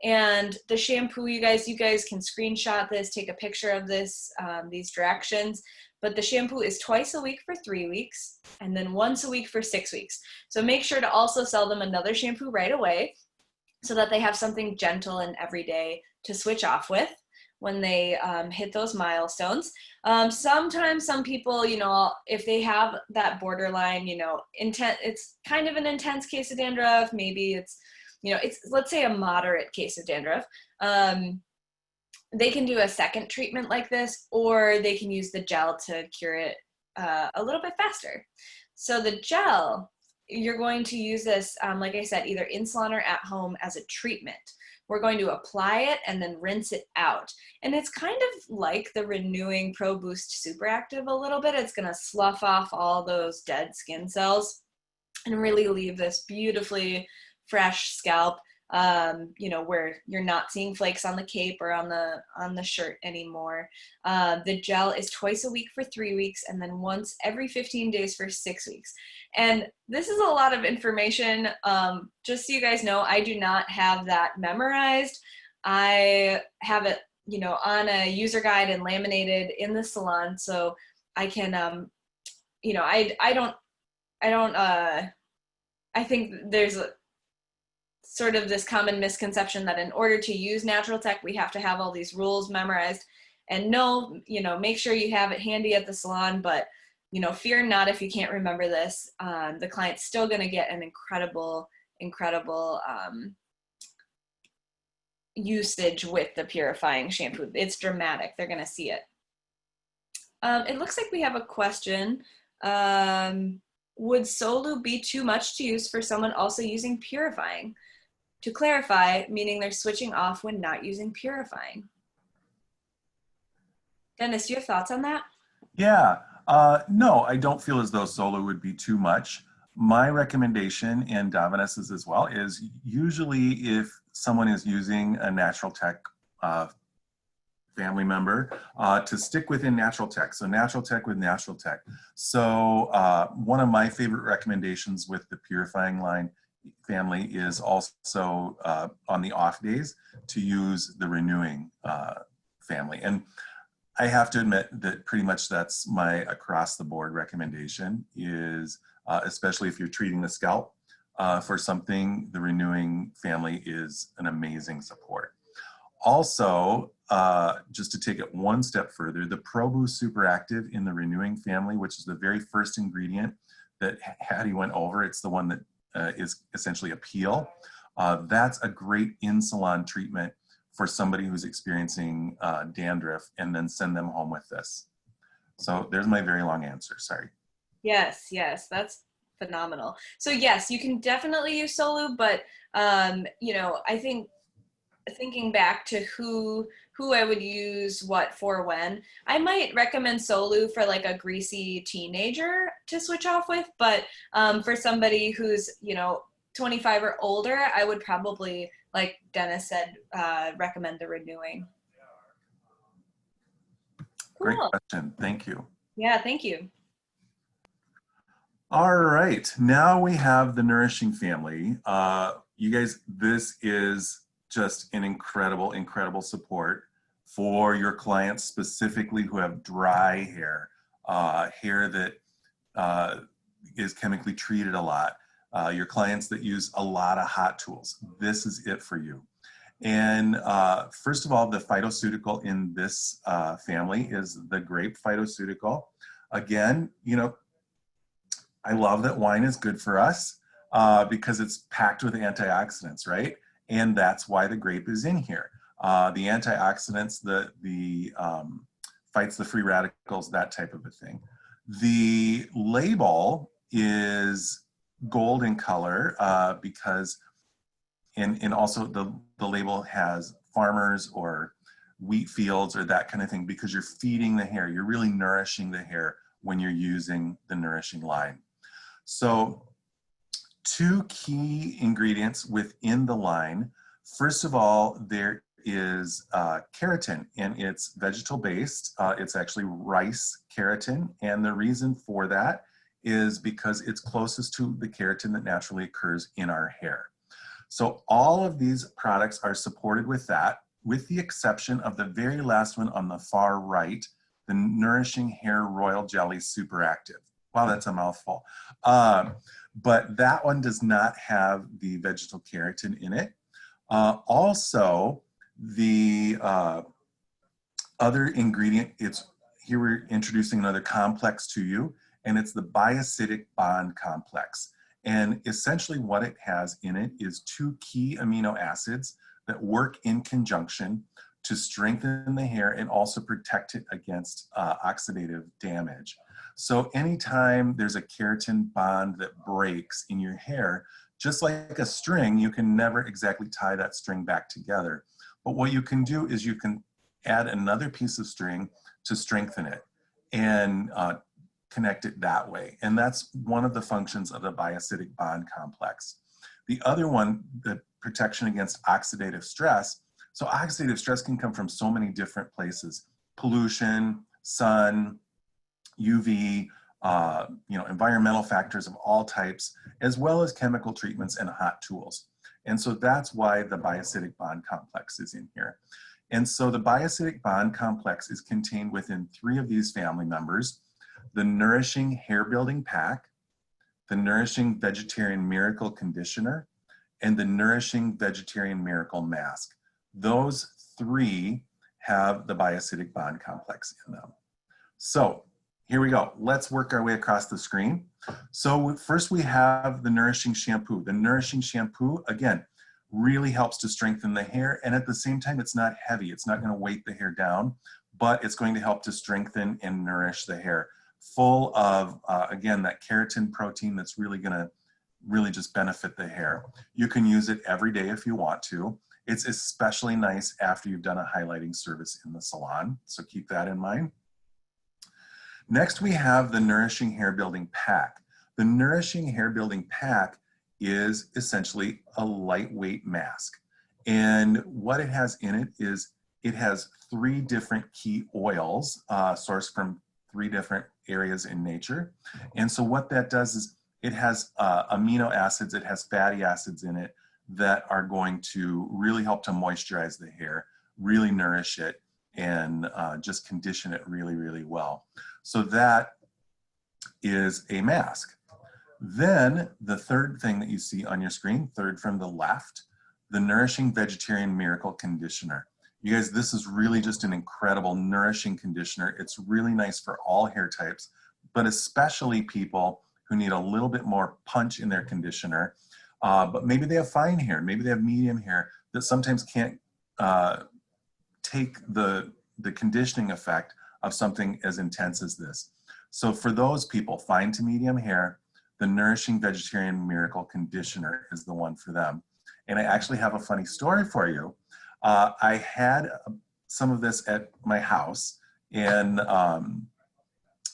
And the shampoo, you guys can screenshot this, take a picture of this, these directions. But the shampoo is twice a week for 3 weeks, and then once a week for 6 weeks. So make sure to also sell them another shampoo right away, so that they have something gentle and everyday to switch off with when they hit those milestones. Sometimes some people, if they have that borderline, it's kind of an intense case of dandruff, maybe it's, it's, let's say, a moderate case of dandruff, they can do a second treatment like this, or they can use the gel to cure it a little bit faster. So the gel, you're going to use this, like I said, either in salon or at home as a treatment. We're going to apply it and then rinse it out. And it's kind of like the Renewing Pro Boost Super Active a little bit. It's going to slough off all those dead skin cells and really leave this beautifully fresh scalp, where you're not seeing flakes on the cape or on the shirt anymore. The gel is twice a week for 3 weeks, and then once every 15 days for 6 weeks. And this is a lot of information. Just so you guys know, I do not have that memorized. I have it, on a user guide and laminated in the salon, so I can, I think there's sort of this common misconception that in order to use Natural Tech, we have to have all these rules memorized. And no, make sure you have it handy at the salon, but, fear not if you can't remember this. The client's still going to get an incredible usage with the purifying shampoo. It's dramatic. They're going to see it. It looks like we have a question. Would Solu be too much to use for someone also using purifying? To clarify, meaning they're switching off when not using purifying. Dennis, do you have thoughts on that? Yeah, no, I don't feel as though Solo would be too much. My recommendation, and Davines's as well, is usually if someone is using a Natural Tech family member, to stick within Natural Tech. So Natural Tech with Natural Tech. So one of my favorite recommendations with the purifying line family is also on the off days to use the Renewing family. And I have to admit that pretty much that's my across the board recommendation is, especially if you're treating the scalp for something, the Renewing family is an amazing support. Also, just to take it one step further, the Pro Boost Super Active in the Renewing family, which is the very first ingredient that Hattie went over, it's the one that is essentially a peel. That's a great in-salon treatment for somebody who's experiencing dandruff, and then send them home with this. So there's my very long answer, sorry. Yes, that's phenomenal. So yes, you can definitely use Solu, but I think thinking back to who I would use what for when, I might recommend Solu for like a greasy teenager to switch off with, but for somebody who's 25 or older, I would probably, like Dennis said, recommend the Renewing. Great Cool. question. Thank you. Yeah, thank you. All right, now we have the nourishing family. You guys, this is just an incredible, incredible support for your clients specifically who have dry hair, hair that is chemically treated a lot, your clients that use a lot of hot tools. This is it for you. And first of all, the phytoceutical in this family is the grape phytoceutical. Again, you know, I love that wine is good for us because it's packed with antioxidants, right? And that's why the grape is in here. The antioxidants, the fights the free radicals, that type of a thing. The label is gold in color because, and also the label has farmers or wheat fields or that kind of thing because you're feeding the hair. You're really nourishing the hair when you're using the nourishing line. So 2 key ingredients within the line. First of all, there is keratin, and it's vegetal based. It's actually rice keratin, and the reason for that is because it's closest to the keratin that naturally occurs in our hair. So all of these products are supported with that, with the exception of the very last one on the far right, the Nourishing Hair Royal Jelly Super Active. Wow, that's a mouthful. But that one does not have the vegetal keratin in it. Also, the other ingredient, here we're introducing another complex to you, and it's the biacidic bond complex. And essentially what it has in it is 2 key amino acids that work in conjunction to strengthen the hair and also protect it against oxidative damage. So anytime there's a keratin bond that breaks in your hair, just like a string, you can never exactly tie that string back together. But what you can do is you can add another piece of string to strengthen it and connect it that way. And that's one of the functions of the biacidic bond complex. The other one, the protection against oxidative stress. So oxidative stress can come from so many different places: pollution, sun, UV, environmental factors of all types, as well as chemical treatments and hot tools. And so that's why the biacidic bond complex is in here. And so the biacidic bond complex is contained within 3 of these family members: the Nourishing Hair Building Pack, the Nourishing Vegetarian Miracle Conditioner, and the Nourishing Vegetarian Miracle Mask. Those 3 have the biacidic bond complex in them. So here we go. Let's work our way across the screen. So first we have the Nourishing Shampoo. The Nourishing Shampoo, again, really helps to strengthen the hair, and at the same time, it's not heavy. It's not going to weight the hair down, but it's going to help to strengthen and nourish the hair. Full of, again, that keratin protein that's really going to really just benefit the hair. You can use it every day if you want to. It's especially nice after you've done a highlighting service in the salon, so keep that in mind. Next, we have the Nourishing Hair Building Pack. The Nourishing Hair Building Pack is essentially a lightweight mask. And what it has in it is it has 3 different key oils sourced from 3 different areas in nature. And so what that does is it has amino acids, it has fatty acids in it that are going to really help to moisturize the hair, really nourish it, and just condition it really, really well. So that is a mask. Then the third thing that you see on your screen, third from the left, the Nourishing Vegetarian Miracle Conditioner. You guys, this is really just an incredible nourishing conditioner. It's really nice for all hair types, but especially people who need a little bit more punch in their conditioner. But maybe they have fine hair, maybe they have medium hair that sometimes can't take the conditioning effect of something as intense as this. So for those people, fine to medium hair, the Nourishing Vegetarian Miracle Conditioner is the one for them. And I actually have a funny story for you. I had some of this at my house, and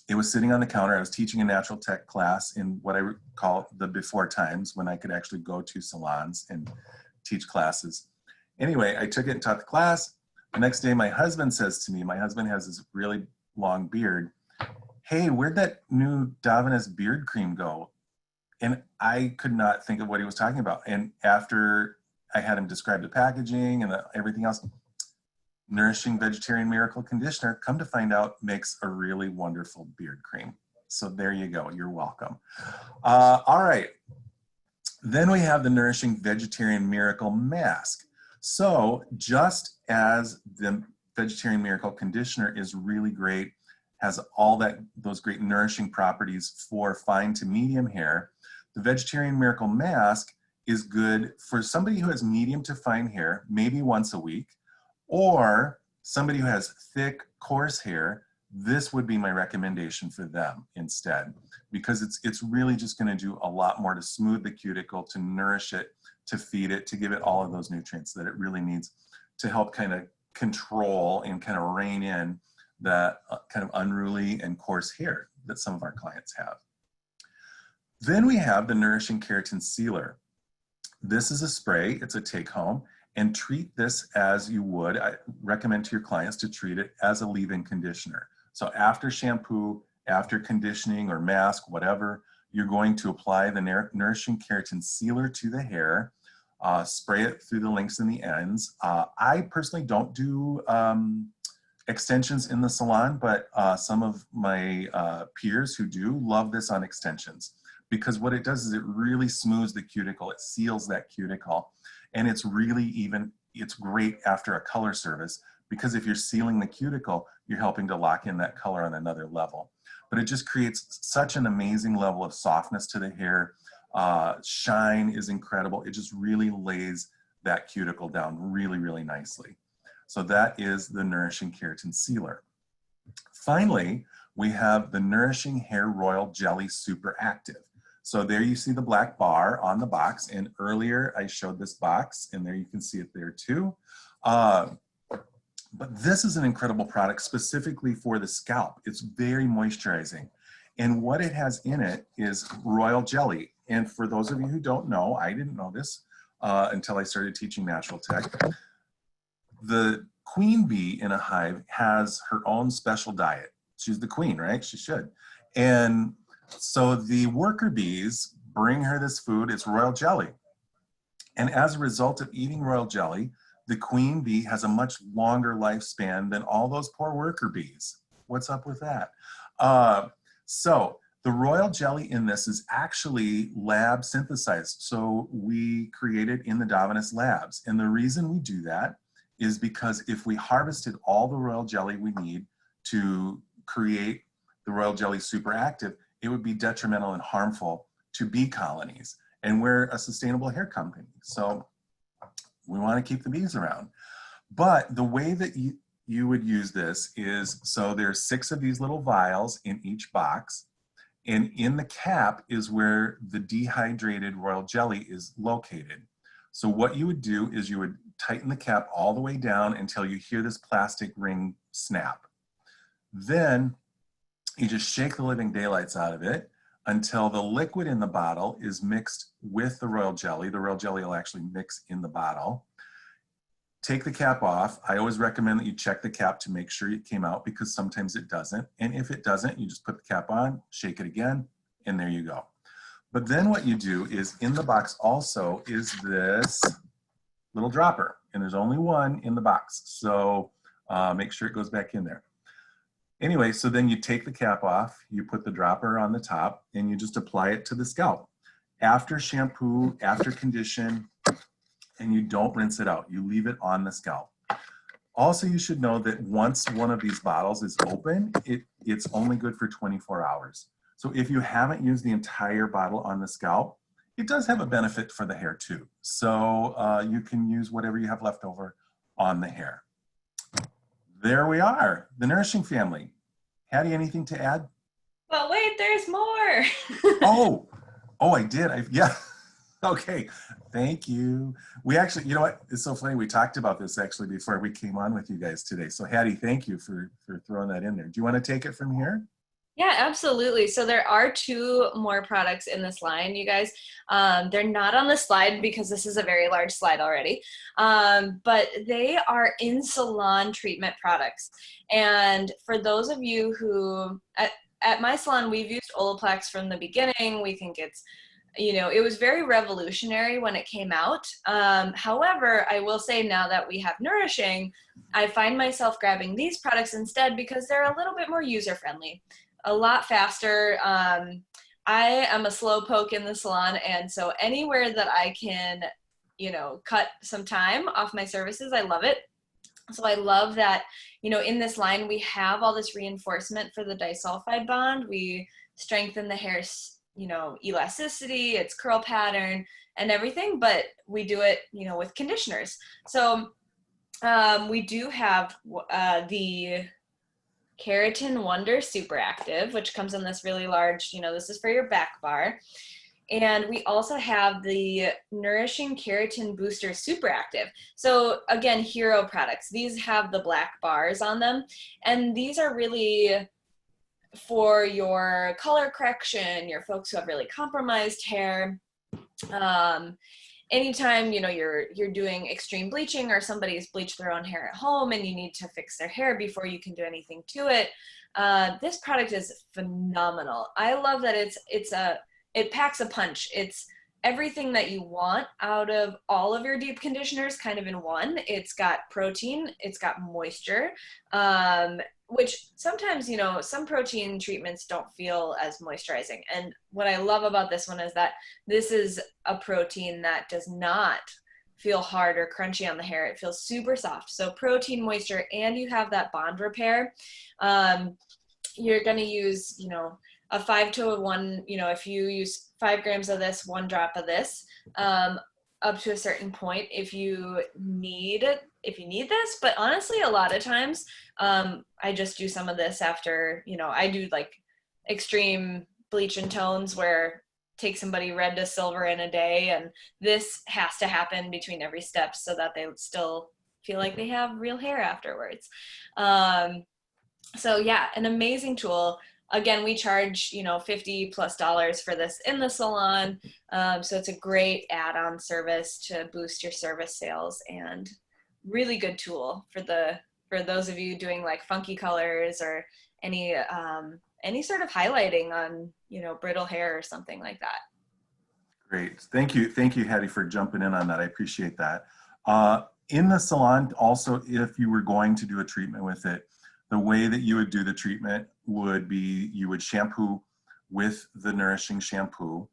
it was sitting on the counter. I was teaching a natural tech class in what I call the before times, when I could actually go to salons and teach classes. Anyway, I took it and taught the class. The next day, my husband says to me, my husband has this really long beard. Hey, where'd that new Davines beard cream go? And I could not think of what he was talking about. And after I had him describe the packaging and everything else, Nourishing Vegetarian Miracle Conditioner, come to find out, makes a really wonderful beard cream. So there you go, you're welcome. All right, then we have the Nourishing Vegetarian Miracle Mask. So just as the Vegetarian Miracle Conditioner is really great, has all those great nourishing properties for fine to medium hair, the Vegetarian Miracle Mask is good for somebody who has medium to fine hair, maybe once a week, or somebody who has thick, coarse hair. This would be my recommendation for them instead, because it's really just going to do a lot more to smooth the cuticle, to nourish it, to feed it, to give it all of those nutrients that it really needs to help kind of control and kind of rein in that kind of unruly and coarse hair that some of our clients have. Then we have the Nourishing Keratin Sealer. This is a spray, it's a take home, and treat this as you would. I recommend to your clients to treat it as a leave-in conditioner. So after shampoo, after conditioning or mask, whatever, you're going to apply the Nourishing Keratin Sealer to the hair, spray it through the links and the ends. I personally don't do extensions in the salon, but some of my peers who do love this on extensions, because what it does is it really smooths the cuticle, it seals that cuticle, and it's great after a color service, because if you're sealing the cuticle, you're helping to lock in that color on another level. But it just creates such an amazing level of softness to the hair. Shine is incredible. It just really lays that cuticle down really, really nicely. So that is the Nourishing Keratin Sealer. Finally, we have the Nourishing Hair Royal Jelly Super Active. So there you see the black bar on the box, and earlier I showed this box, and there you can see it there too. But this is an incredible product specifically for the scalp. It's very moisturizing. And what it has in it is royal jelly. And for those of you who don't know, I didn't know this until I started teaching natural tech. The queen bee in a hive has her own special diet. She's the queen, right? She should. And so the worker bees bring her this food, it's royal jelly. And as a result of eating royal jelly, the queen bee has a much longer lifespan than all those poor worker bees. What's up with that? So the royal jelly in this is actually lab synthesized. So we create it in the Davines labs. And the reason we do that is because if we harvested all the royal jelly we need to create the royal jelly super active, it would be detrimental and harmful to bee colonies. And we're a sustainable hair company, so we want to keep the bees around. But the way that you would use this is, so there's 6 of these little vials in each box, and in the cap is where the dehydrated royal jelly is located. So what you would do is you would tighten the cap all the way down until you hear this plastic ring snap. Then you just shake the living daylights out of it until the liquid in the bottle is mixed with the royal jelly. The royal jelly will actually mix in the bottle. Take the cap off. I always recommend that you check the cap to make sure it came out, because sometimes it doesn't. And if it doesn't, you just put the cap on, shake it again, and there you go. But then what you do is, in the box also is this little dropper, and there's only one in the box. So make sure it goes back in there. Anyway, so then you take the cap off, you put the dropper on the top, and you just apply it to the scalp. After shampoo, after condition, and you don't rinse it out. You leave it on the scalp. Also, you should know that once one of these bottles is open, it's only good for 24 hours. So if you haven't used the entire bottle on the scalp, it does have a benefit for the hair too. So you can use whatever you have left over on the hair. There we are, the Nourishing family. Hattie, anything to add? But wait, there's more. Oh, I did. Yeah. Okay, thank you. We actually, you know what? It's so funny. We talked about this actually before we came on with you guys today. So Hattie, thank you for throwing that in there. Do you want to take it from here? Yeah, absolutely. So there are two more products in this line, you guys. They're not on the slide because this is a very large slide already, but they are in salon treatment products. And for those of you who, at my salon, we've used Olaplex from the beginning. We think it's, it was very revolutionary when it came out. However, I will say now that we have Nourishing, I find myself grabbing these products instead because they're a little bit more user-friendly, a lot faster. I am a slow poke in the salon, and so anywhere that I can, cut some time off my services, I love it. So I love that, in this line, we have all this reinforcement for the disulfide bond. We strengthen the hair's, elasticity, its curl pattern, and everything, but we do it, with conditioners. So we do have the Keratin Wonder Super Active, which comes in this really large, this is for your back bar. And we also have the Nourishing Keratin Booster Super Active. So again, hero products. These have the black bars on them. And these are really for your color correction, your folks who have really compromised hair. Anytime, you're doing extreme bleaching or somebody's bleached their own hair at home and you need to fix their hair before you can do anything to it, this product is phenomenal. I love that it packs a punch. It's everything that you want out of all of your deep conditioners kind of in one. It's got protein, it's got moisture, which sometimes, some protein treatments don't feel as moisturizing. And what I love about this one is that this is a protein that does not feel hard or crunchy on the hair. It feels super soft. So protein, moisture, and you have that bond repair. You're going to use, a 5-to-1, if you use 5 grams of this, 1 drop of this, up to a certain point if you need this. But honestly, a lot of times, I just do some of this after, I do like extreme bleach and tones where take somebody red to silver in a day. And this has to happen between every step so that they still feel like they have real hair afterwards. So yeah, an amazing tool. Again, we charge, $50+ for this in the salon. So it's a great add-on service to boost your service sales, and really good tool for those of you doing like funky colors or any sort of highlighting on, brittle hair or something like that. Great. Thank you, Hattie, for jumping in on that. I appreciate that. In the salon, also, if you were going to do a treatment with it, the way that you would do the treatment would be you would shampoo with the Nourishing shampoo.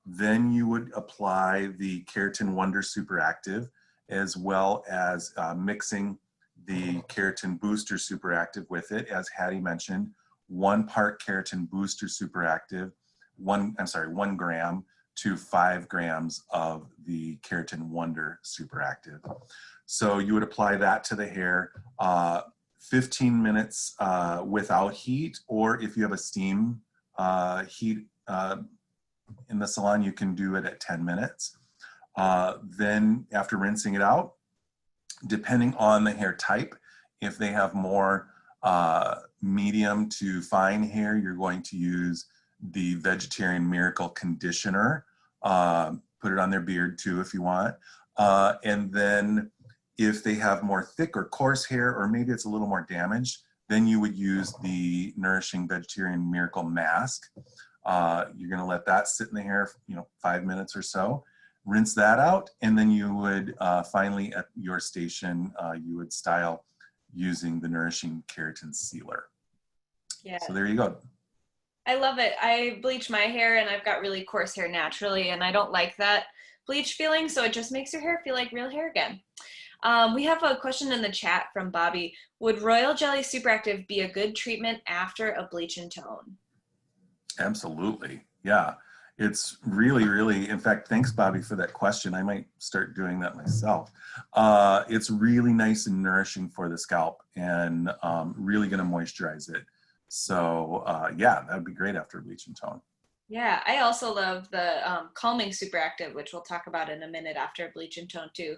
Then you would apply the Keratin Wonder Super Active, as well as mixing the Keratin Booster Super Active with it. As Hattie mentioned, 1 part Keratin Booster Super Active, 1 gram to 5 grams of the Keratin Wonder Super Active. So you would apply that to the hair. 15 minutes without heat, or if you have a steam heat in the salon, you can do it at 10 minutes. Then after rinsing it out, depending on the hair type, if they have more medium to fine hair, you're going to use the Vegetarian Miracle Conditioner. Put it on their beard too if you want. And then if they have more thick or coarse hair, or maybe it's a little more damaged, then you would use the Nourishing Vegetarian Miracle Mask. You're gonna let that sit in the hair, 5 minutes or so. Rinse that out, and then you would finally at your station, you would style using the Nourishing Keratin Sealer. Yeah. So there you go. I love it. I bleach my hair and I've got really coarse hair naturally, and I don't like that bleach feeling, so it just makes your hair feel like real hair again. We have a question in the chat from Bobby. Would Royal Jelly Super Active be a good treatment after a bleach and tone? Absolutely, yeah. It's really, really, in fact, thanks Bobby for that question. I might start doing that myself. It's really nice and nourishing for the scalp, and really gonna moisturize it. So yeah, that would be great after bleach and tone. Yeah, I also love the Calming Super Active, which we'll talk about in a minute after bleach and tone too.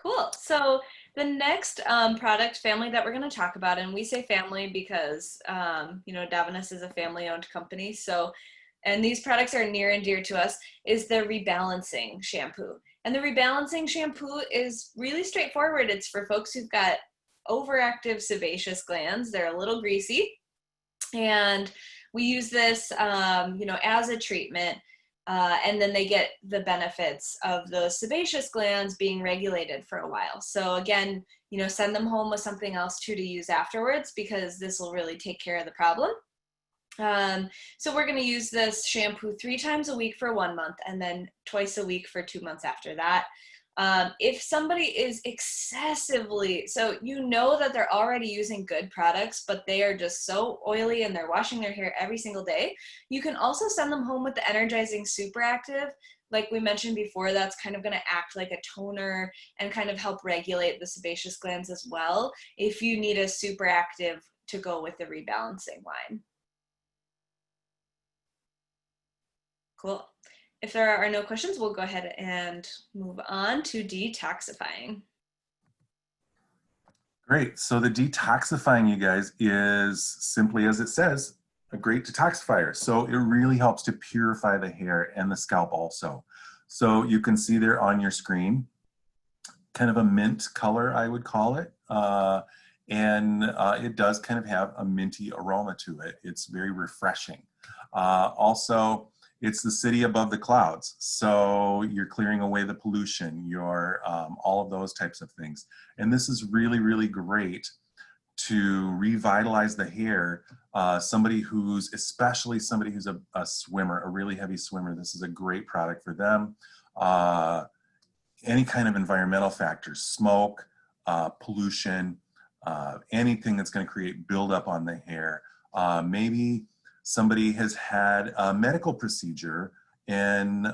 Cool. So The next product family that we're going to talk about, and we say family because, Davines is a family-owned company. So, and these products are near and dear to us, is the rebalancing shampoo. And the rebalancing shampoo is really straightforward. It's for folks who've got overactive sebaceous glands. They're a little greasy. And we use this, as a treatment. And then they get the benefits of those sebaceous glands being regulated for a while. So again, send them home with something else too to use afterwards, because this will really take care of the problem. So we're going to use this shampoo 3 times a week for 1 month, and then twice a week for 2 months after that. If somebody is excessively, so that they're already using good products, but they are just so oily and they're washing their hair every single day, you can also send them home with the Energizing Super Active. Like we mentioned before, that's kind of going to act like a toner and kind of help regulate the sebaceous glands as well, if you need a super active to go with the rebalancing line. Cool. If there are no questions, we'll go ahead and move on to detoxifying. Great. So the detoxifying, you guys, is simply as it says, a great detoxifier. So it really helps to purify the hair and the scalp also. So you can see there on your screen, kind of a mint color, I would call it. It does kind of have a minty aroma to it. It's very refreshing. Also, it's the city above the clouds. So you're clearing away the pollution, all of those types of things. And this is really, really great to revitalize the hair. Especially somebody who's a swimmer, a really heavy swimmer, this is a great product for them. Any kind of environmental factors, smoke, pollution, anything that's going to create buildup on the hair. Maybe somebody has had a medical procedure and,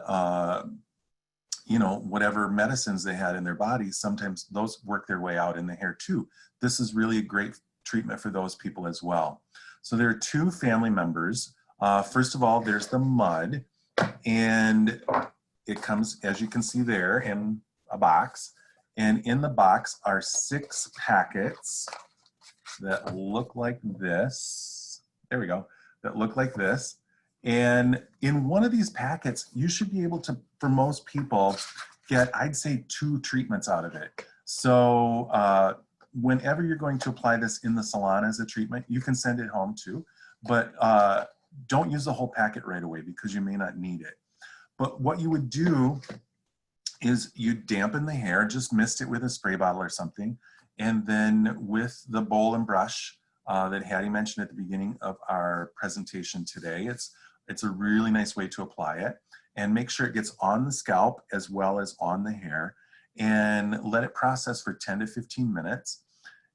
whatever medicines they had in their body, sometimes those work their way out in the hair too. This is really a great treatment for those people as well. So there are 2 family members. First of all, there's the mud, and it comes, as you can see there, in a box. And in the box are 6 packets that look like this. There we go. That look like this. And in one of these packets, you should be able to, for most people, get, I'd say, 2 treatments out of it. So whenever you're going to apply this in the salon as a treatment, you can send it home too, but don't use the whole packet right away because you may not need it. But what you would do is you dampen the hair, just mist it with a spray bottle or something, and then with the bowl and brush that Hattie mentioned at the beginning of our presentation today, it's a really nice way to apply it, and make sure it gets on the scalp as well as on the hair, and let it process for 10 to 15 minutes.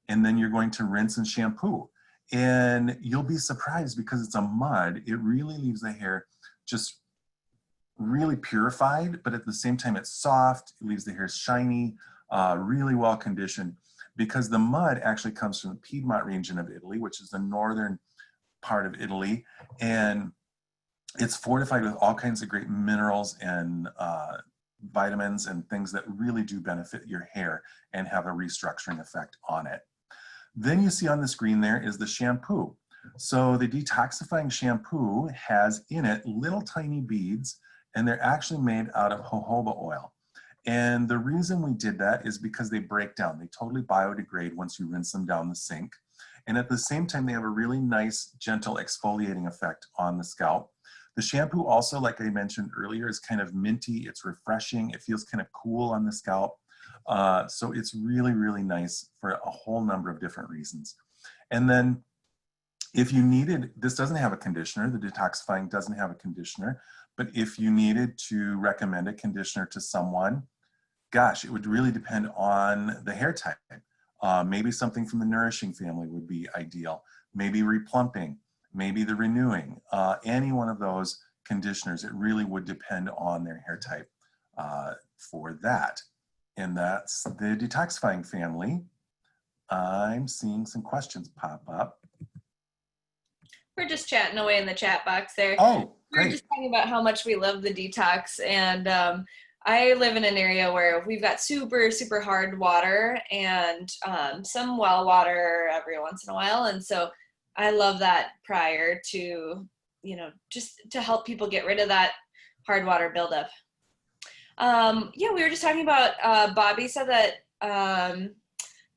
And then you're going to rinse and shampoo. And you'll be surprised, because it's a mud, it really leaves the hair just really purified, but at the same time it's soft, it leaves the hair shiny, really well conditioned, because the mud actually comes from the Piedmont region of Italy, which is the northern part of Italy, and it's fortified with all kinds of great minerals and vitamins and things that really do benefit your hair and have a restructuring effect on it. Then you see on the screen there is the shampoo. So the detoxifying shampoo has in it little tiny beads, and they're actually made out of jojoba oil. And the reason we did that is because they break down. They totally biodegrade once you rinse them down the sink. And at the same time, they have a really nice, gentle exfoliating effect on the scalp. The shampoo also, like I mentioned earlier, is kind of minty. It's refreshing. It feels kind of cool on the scalp. So it's really, really nice for a whole number of different reasons. And then if you needed, this doesn't have a conditioner, the detoxifying doesn't have a conditioner, but if you needed to recommend a conditioner to someone, gosh, it would really depend on the hair type. Maybe something from the nourishing family would be ideal. Maybe replumping, maybe the renewing, any one of those conditioners. It really would depend on their hair type for that. And that's the detoxifying family. I'm seeing some questions pop up. We're just chatting away in the chat box there. Oh, We're great. just talking about how much we love the detox, and I live in an area where we've got super, super hard water and some well water every once in a while. And so I love that prior to, just to help people get rid of that hard water buildup. Yeah, we were just talking about, Bobby said that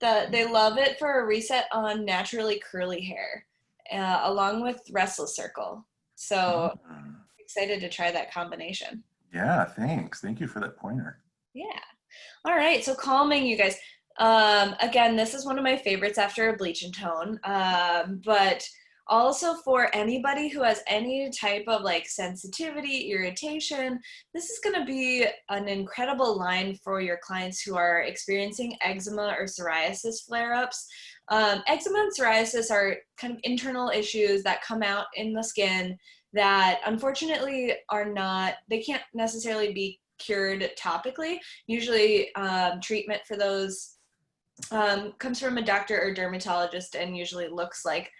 they love it for a reset on naturally curly hair, along with Restless Circle. So Mm. excited to try that combination. Yeah, thanks. Thank you for that pointer. Yeah. All right. So calming, you guys. Again, this is one of my favorites after a bleach and tone. But also for anybody who has any type of like sensitivity, irritation, this is going to be an incredible line for your clients who are experiencing eczema or psoriasis flare-ups. Eczema and psoriasis are kind of internal issues that come out in the skin that unfortunately they can't necessarily be cured topically. Usually treatment for those comes from a doctor or dermatologist and usually looks like,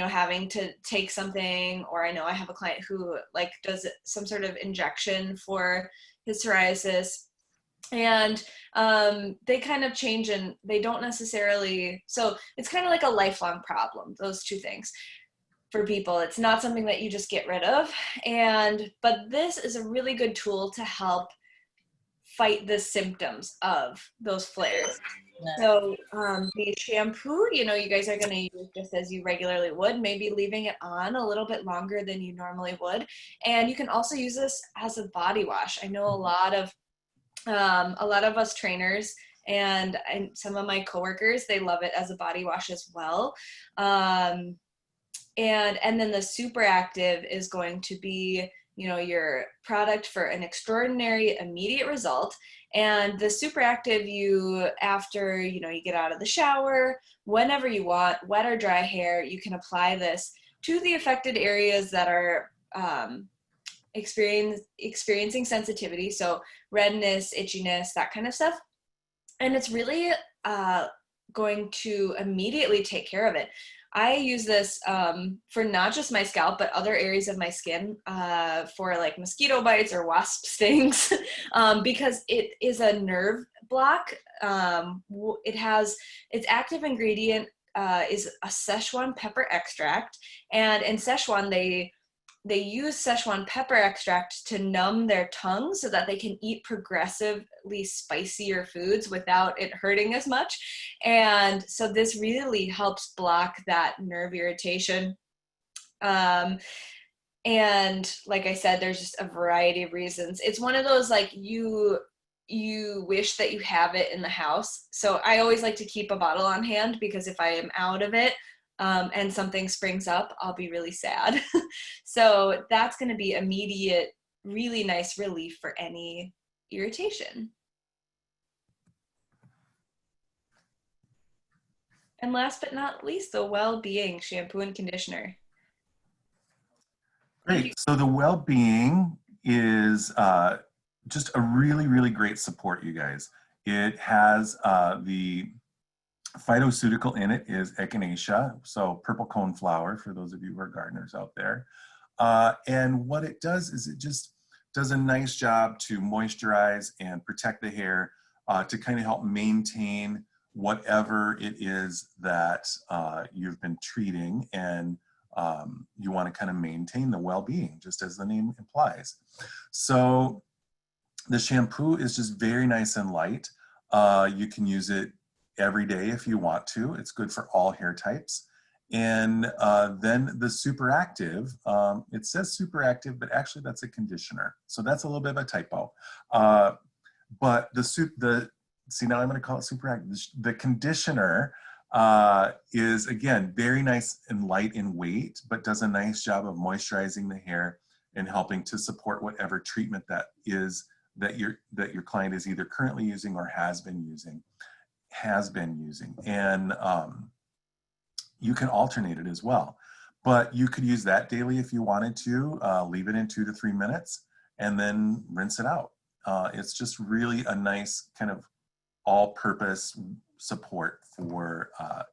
having to take something, or I know I have a client who like does some sort of injection for his psoriasis, and they kind of change and they don't necessarily, so it's kind of like a lifelong problem, those two things. For people, it's not something that you just get rid of, but this is a really good tool to help fight the symptoms of those flares. So the shampoo, you guys are going to use just as you regularly would, maybe leaving it on a little bit longer than you normally would. And you can also use this as a body wash. I know a lot of us trainers and some of my coworkers, they love it as a body wash as well. And then the super active is going to be, your product for an extraordinary immediate result. And the super active, after, you get out of the shower, whenever you want, wet or dry hair, you can apply this to the affected areas that are experiencing sensitivity. So redness, itchiness, that kind of stuff. And it's really going to immediately take care of it. I use this for not just my scalp, but other areas of my skin for like mosquito bites or wasp stings because it is a nerve block. Its active ingredient is a Szechuan pepper extract. And in Szechuan, they use Szechuan pepper extract to numb their tongue so that they can eat progressively spicier foods without it hurting as much. And so this really helps block that nerve irritation. And like I said, there's just a variety of reasons. It's one of those like you wish that you have it in the house. So I always like to keep a bottle on hand because if I am out of it, and something springs up, I'll be really sad. So that's going to be immediate, really nice relief for any irritation. And last but not least, the well-being shampoo and conditioner. Great. So the well-being is just a really, really great support, you guys. It has the phytoceutical in it is echinacea, so purple cone flower for those of you who are gardeners out there. And what it does is it just does a nice job to moisturize and protect the hair to kind of help maintain whatever it is that you've been treating, and you want to kind of maintain the well-being, just as the name implies. So the shampoo is just very nice and light. You can use it every day if you want to. It's good for all hair types. And then the super active, it says super active, but actually that's a conditioner. So that's a little bit of a typo. But see, now I'm going to call it super active. The conditioner is, again, very nice and light in weight, but does a nice job of moisturizing the hair and helping to support whatever treatment that your client is either currently using or has been using. And you can alternate it as well, but you could use that daily if you wanted to. Leave it in 2 to 3 minutes and then rinse it out. It's just really a nice kind of all-purpose support for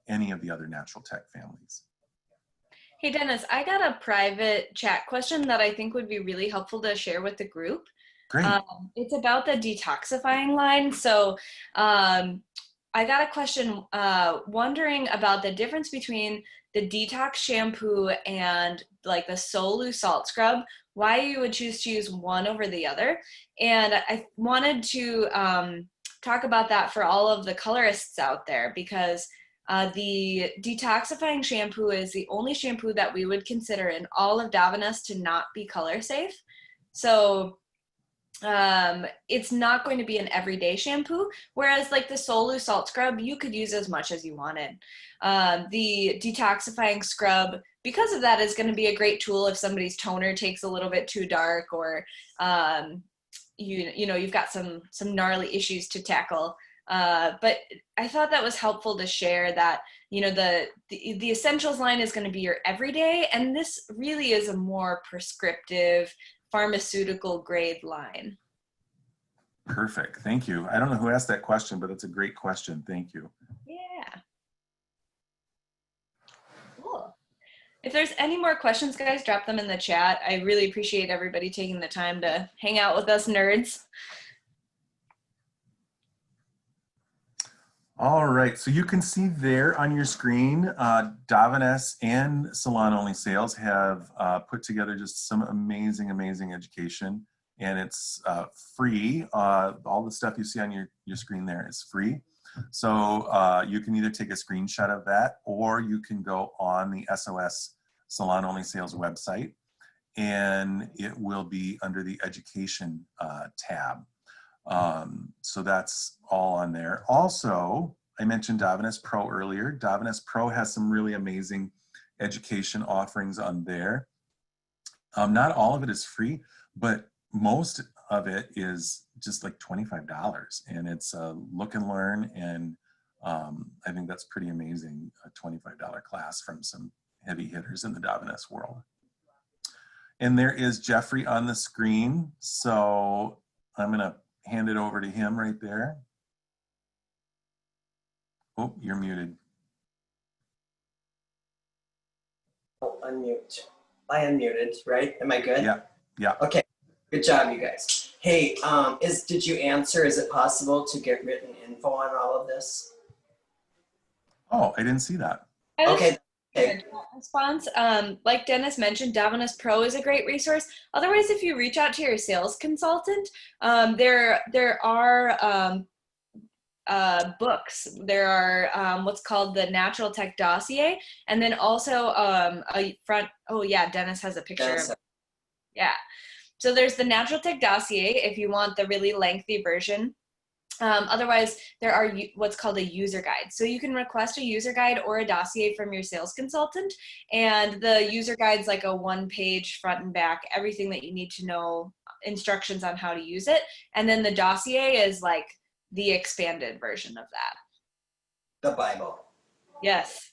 any of the other natural tech families. Hey Dennis, I got a private chat question that I think would be really helpful to share with the group. Great. It's about the detoxifying line. So I got a question wondering about the difference between the detox shampoo and like the Solu salt scrub, why you would choose to use one over the other. And I wanted to talk about that for all of the colorists out there, because the detoxifying shampoo is the only shampoo that we would consider in all of Davines to not be color safe. So it's not going to be an everyday shampoo, whereas like the Solu salt scrub, you could use as much as you wanted. The detoxifying scrub, because of that, is going to be a great tool if somebody's toner takes a little bit too dark, or you know you've got some gnarly issues to tackle. But I thought that was helpful to share that, you know, the essentials line is going to be your everyday, and this really is a more prescriptive pharmaceutical grade line. Perfect. Thank you. I don't know who asked that question, but it's a great question. Thank you. Yeah. Cool. If there's any more questions, guys, drop them in the chat. I really appreciate everybody taking the time to hang out with us nerds. All right, so you can see there on your screen, Davines and Salon Only Sales have put together just some amazing, amazing education, and it's free. All the stuff you see on your screen there is free. So you can either take a screenshot of that, or you can go on the SOS Salon Only Sales website, and it will be under the education tab. So that's all on there. Also, I mentioned Davines Pro earlier. Davines Pro has some really amazing education offerings on there. Not all of it is free, but most of it is just like $25, and it's a look and learn, and I think that's pretty amazing, a $25 class from some heavy hitters in the Davines world. And there is Jeffrey on the screen, so I'm gonna hand it over to him right there. Oh, you're muted. Oh, unmute. I unmuted, right? Am I good? Yeah, yeah. Okay, good job, you guys. Hey, did you answer? Is it possible to get written info on all of this? Oh, I didn't see that. Okay. Response. Like Dennis mentioned, Davines Pro is a great resource. Otherwise, if you reach out to your sales consultant, there are books. There are what's called the Natural Tech Dossier, and then also a front. Oh yeah, Dennis has a picture of it. Yeah. So there's the Natural Tech Dossier if you want the really lengthy version. Otherwise, there are what's called a user guide. So you can request a user guide or a dossier from your sales consultant, and the user guide's like a one-page front and back, everything that you need to know, instructions on how to use it. And then the dossier is like the expanded version of that. The Bible. Yes.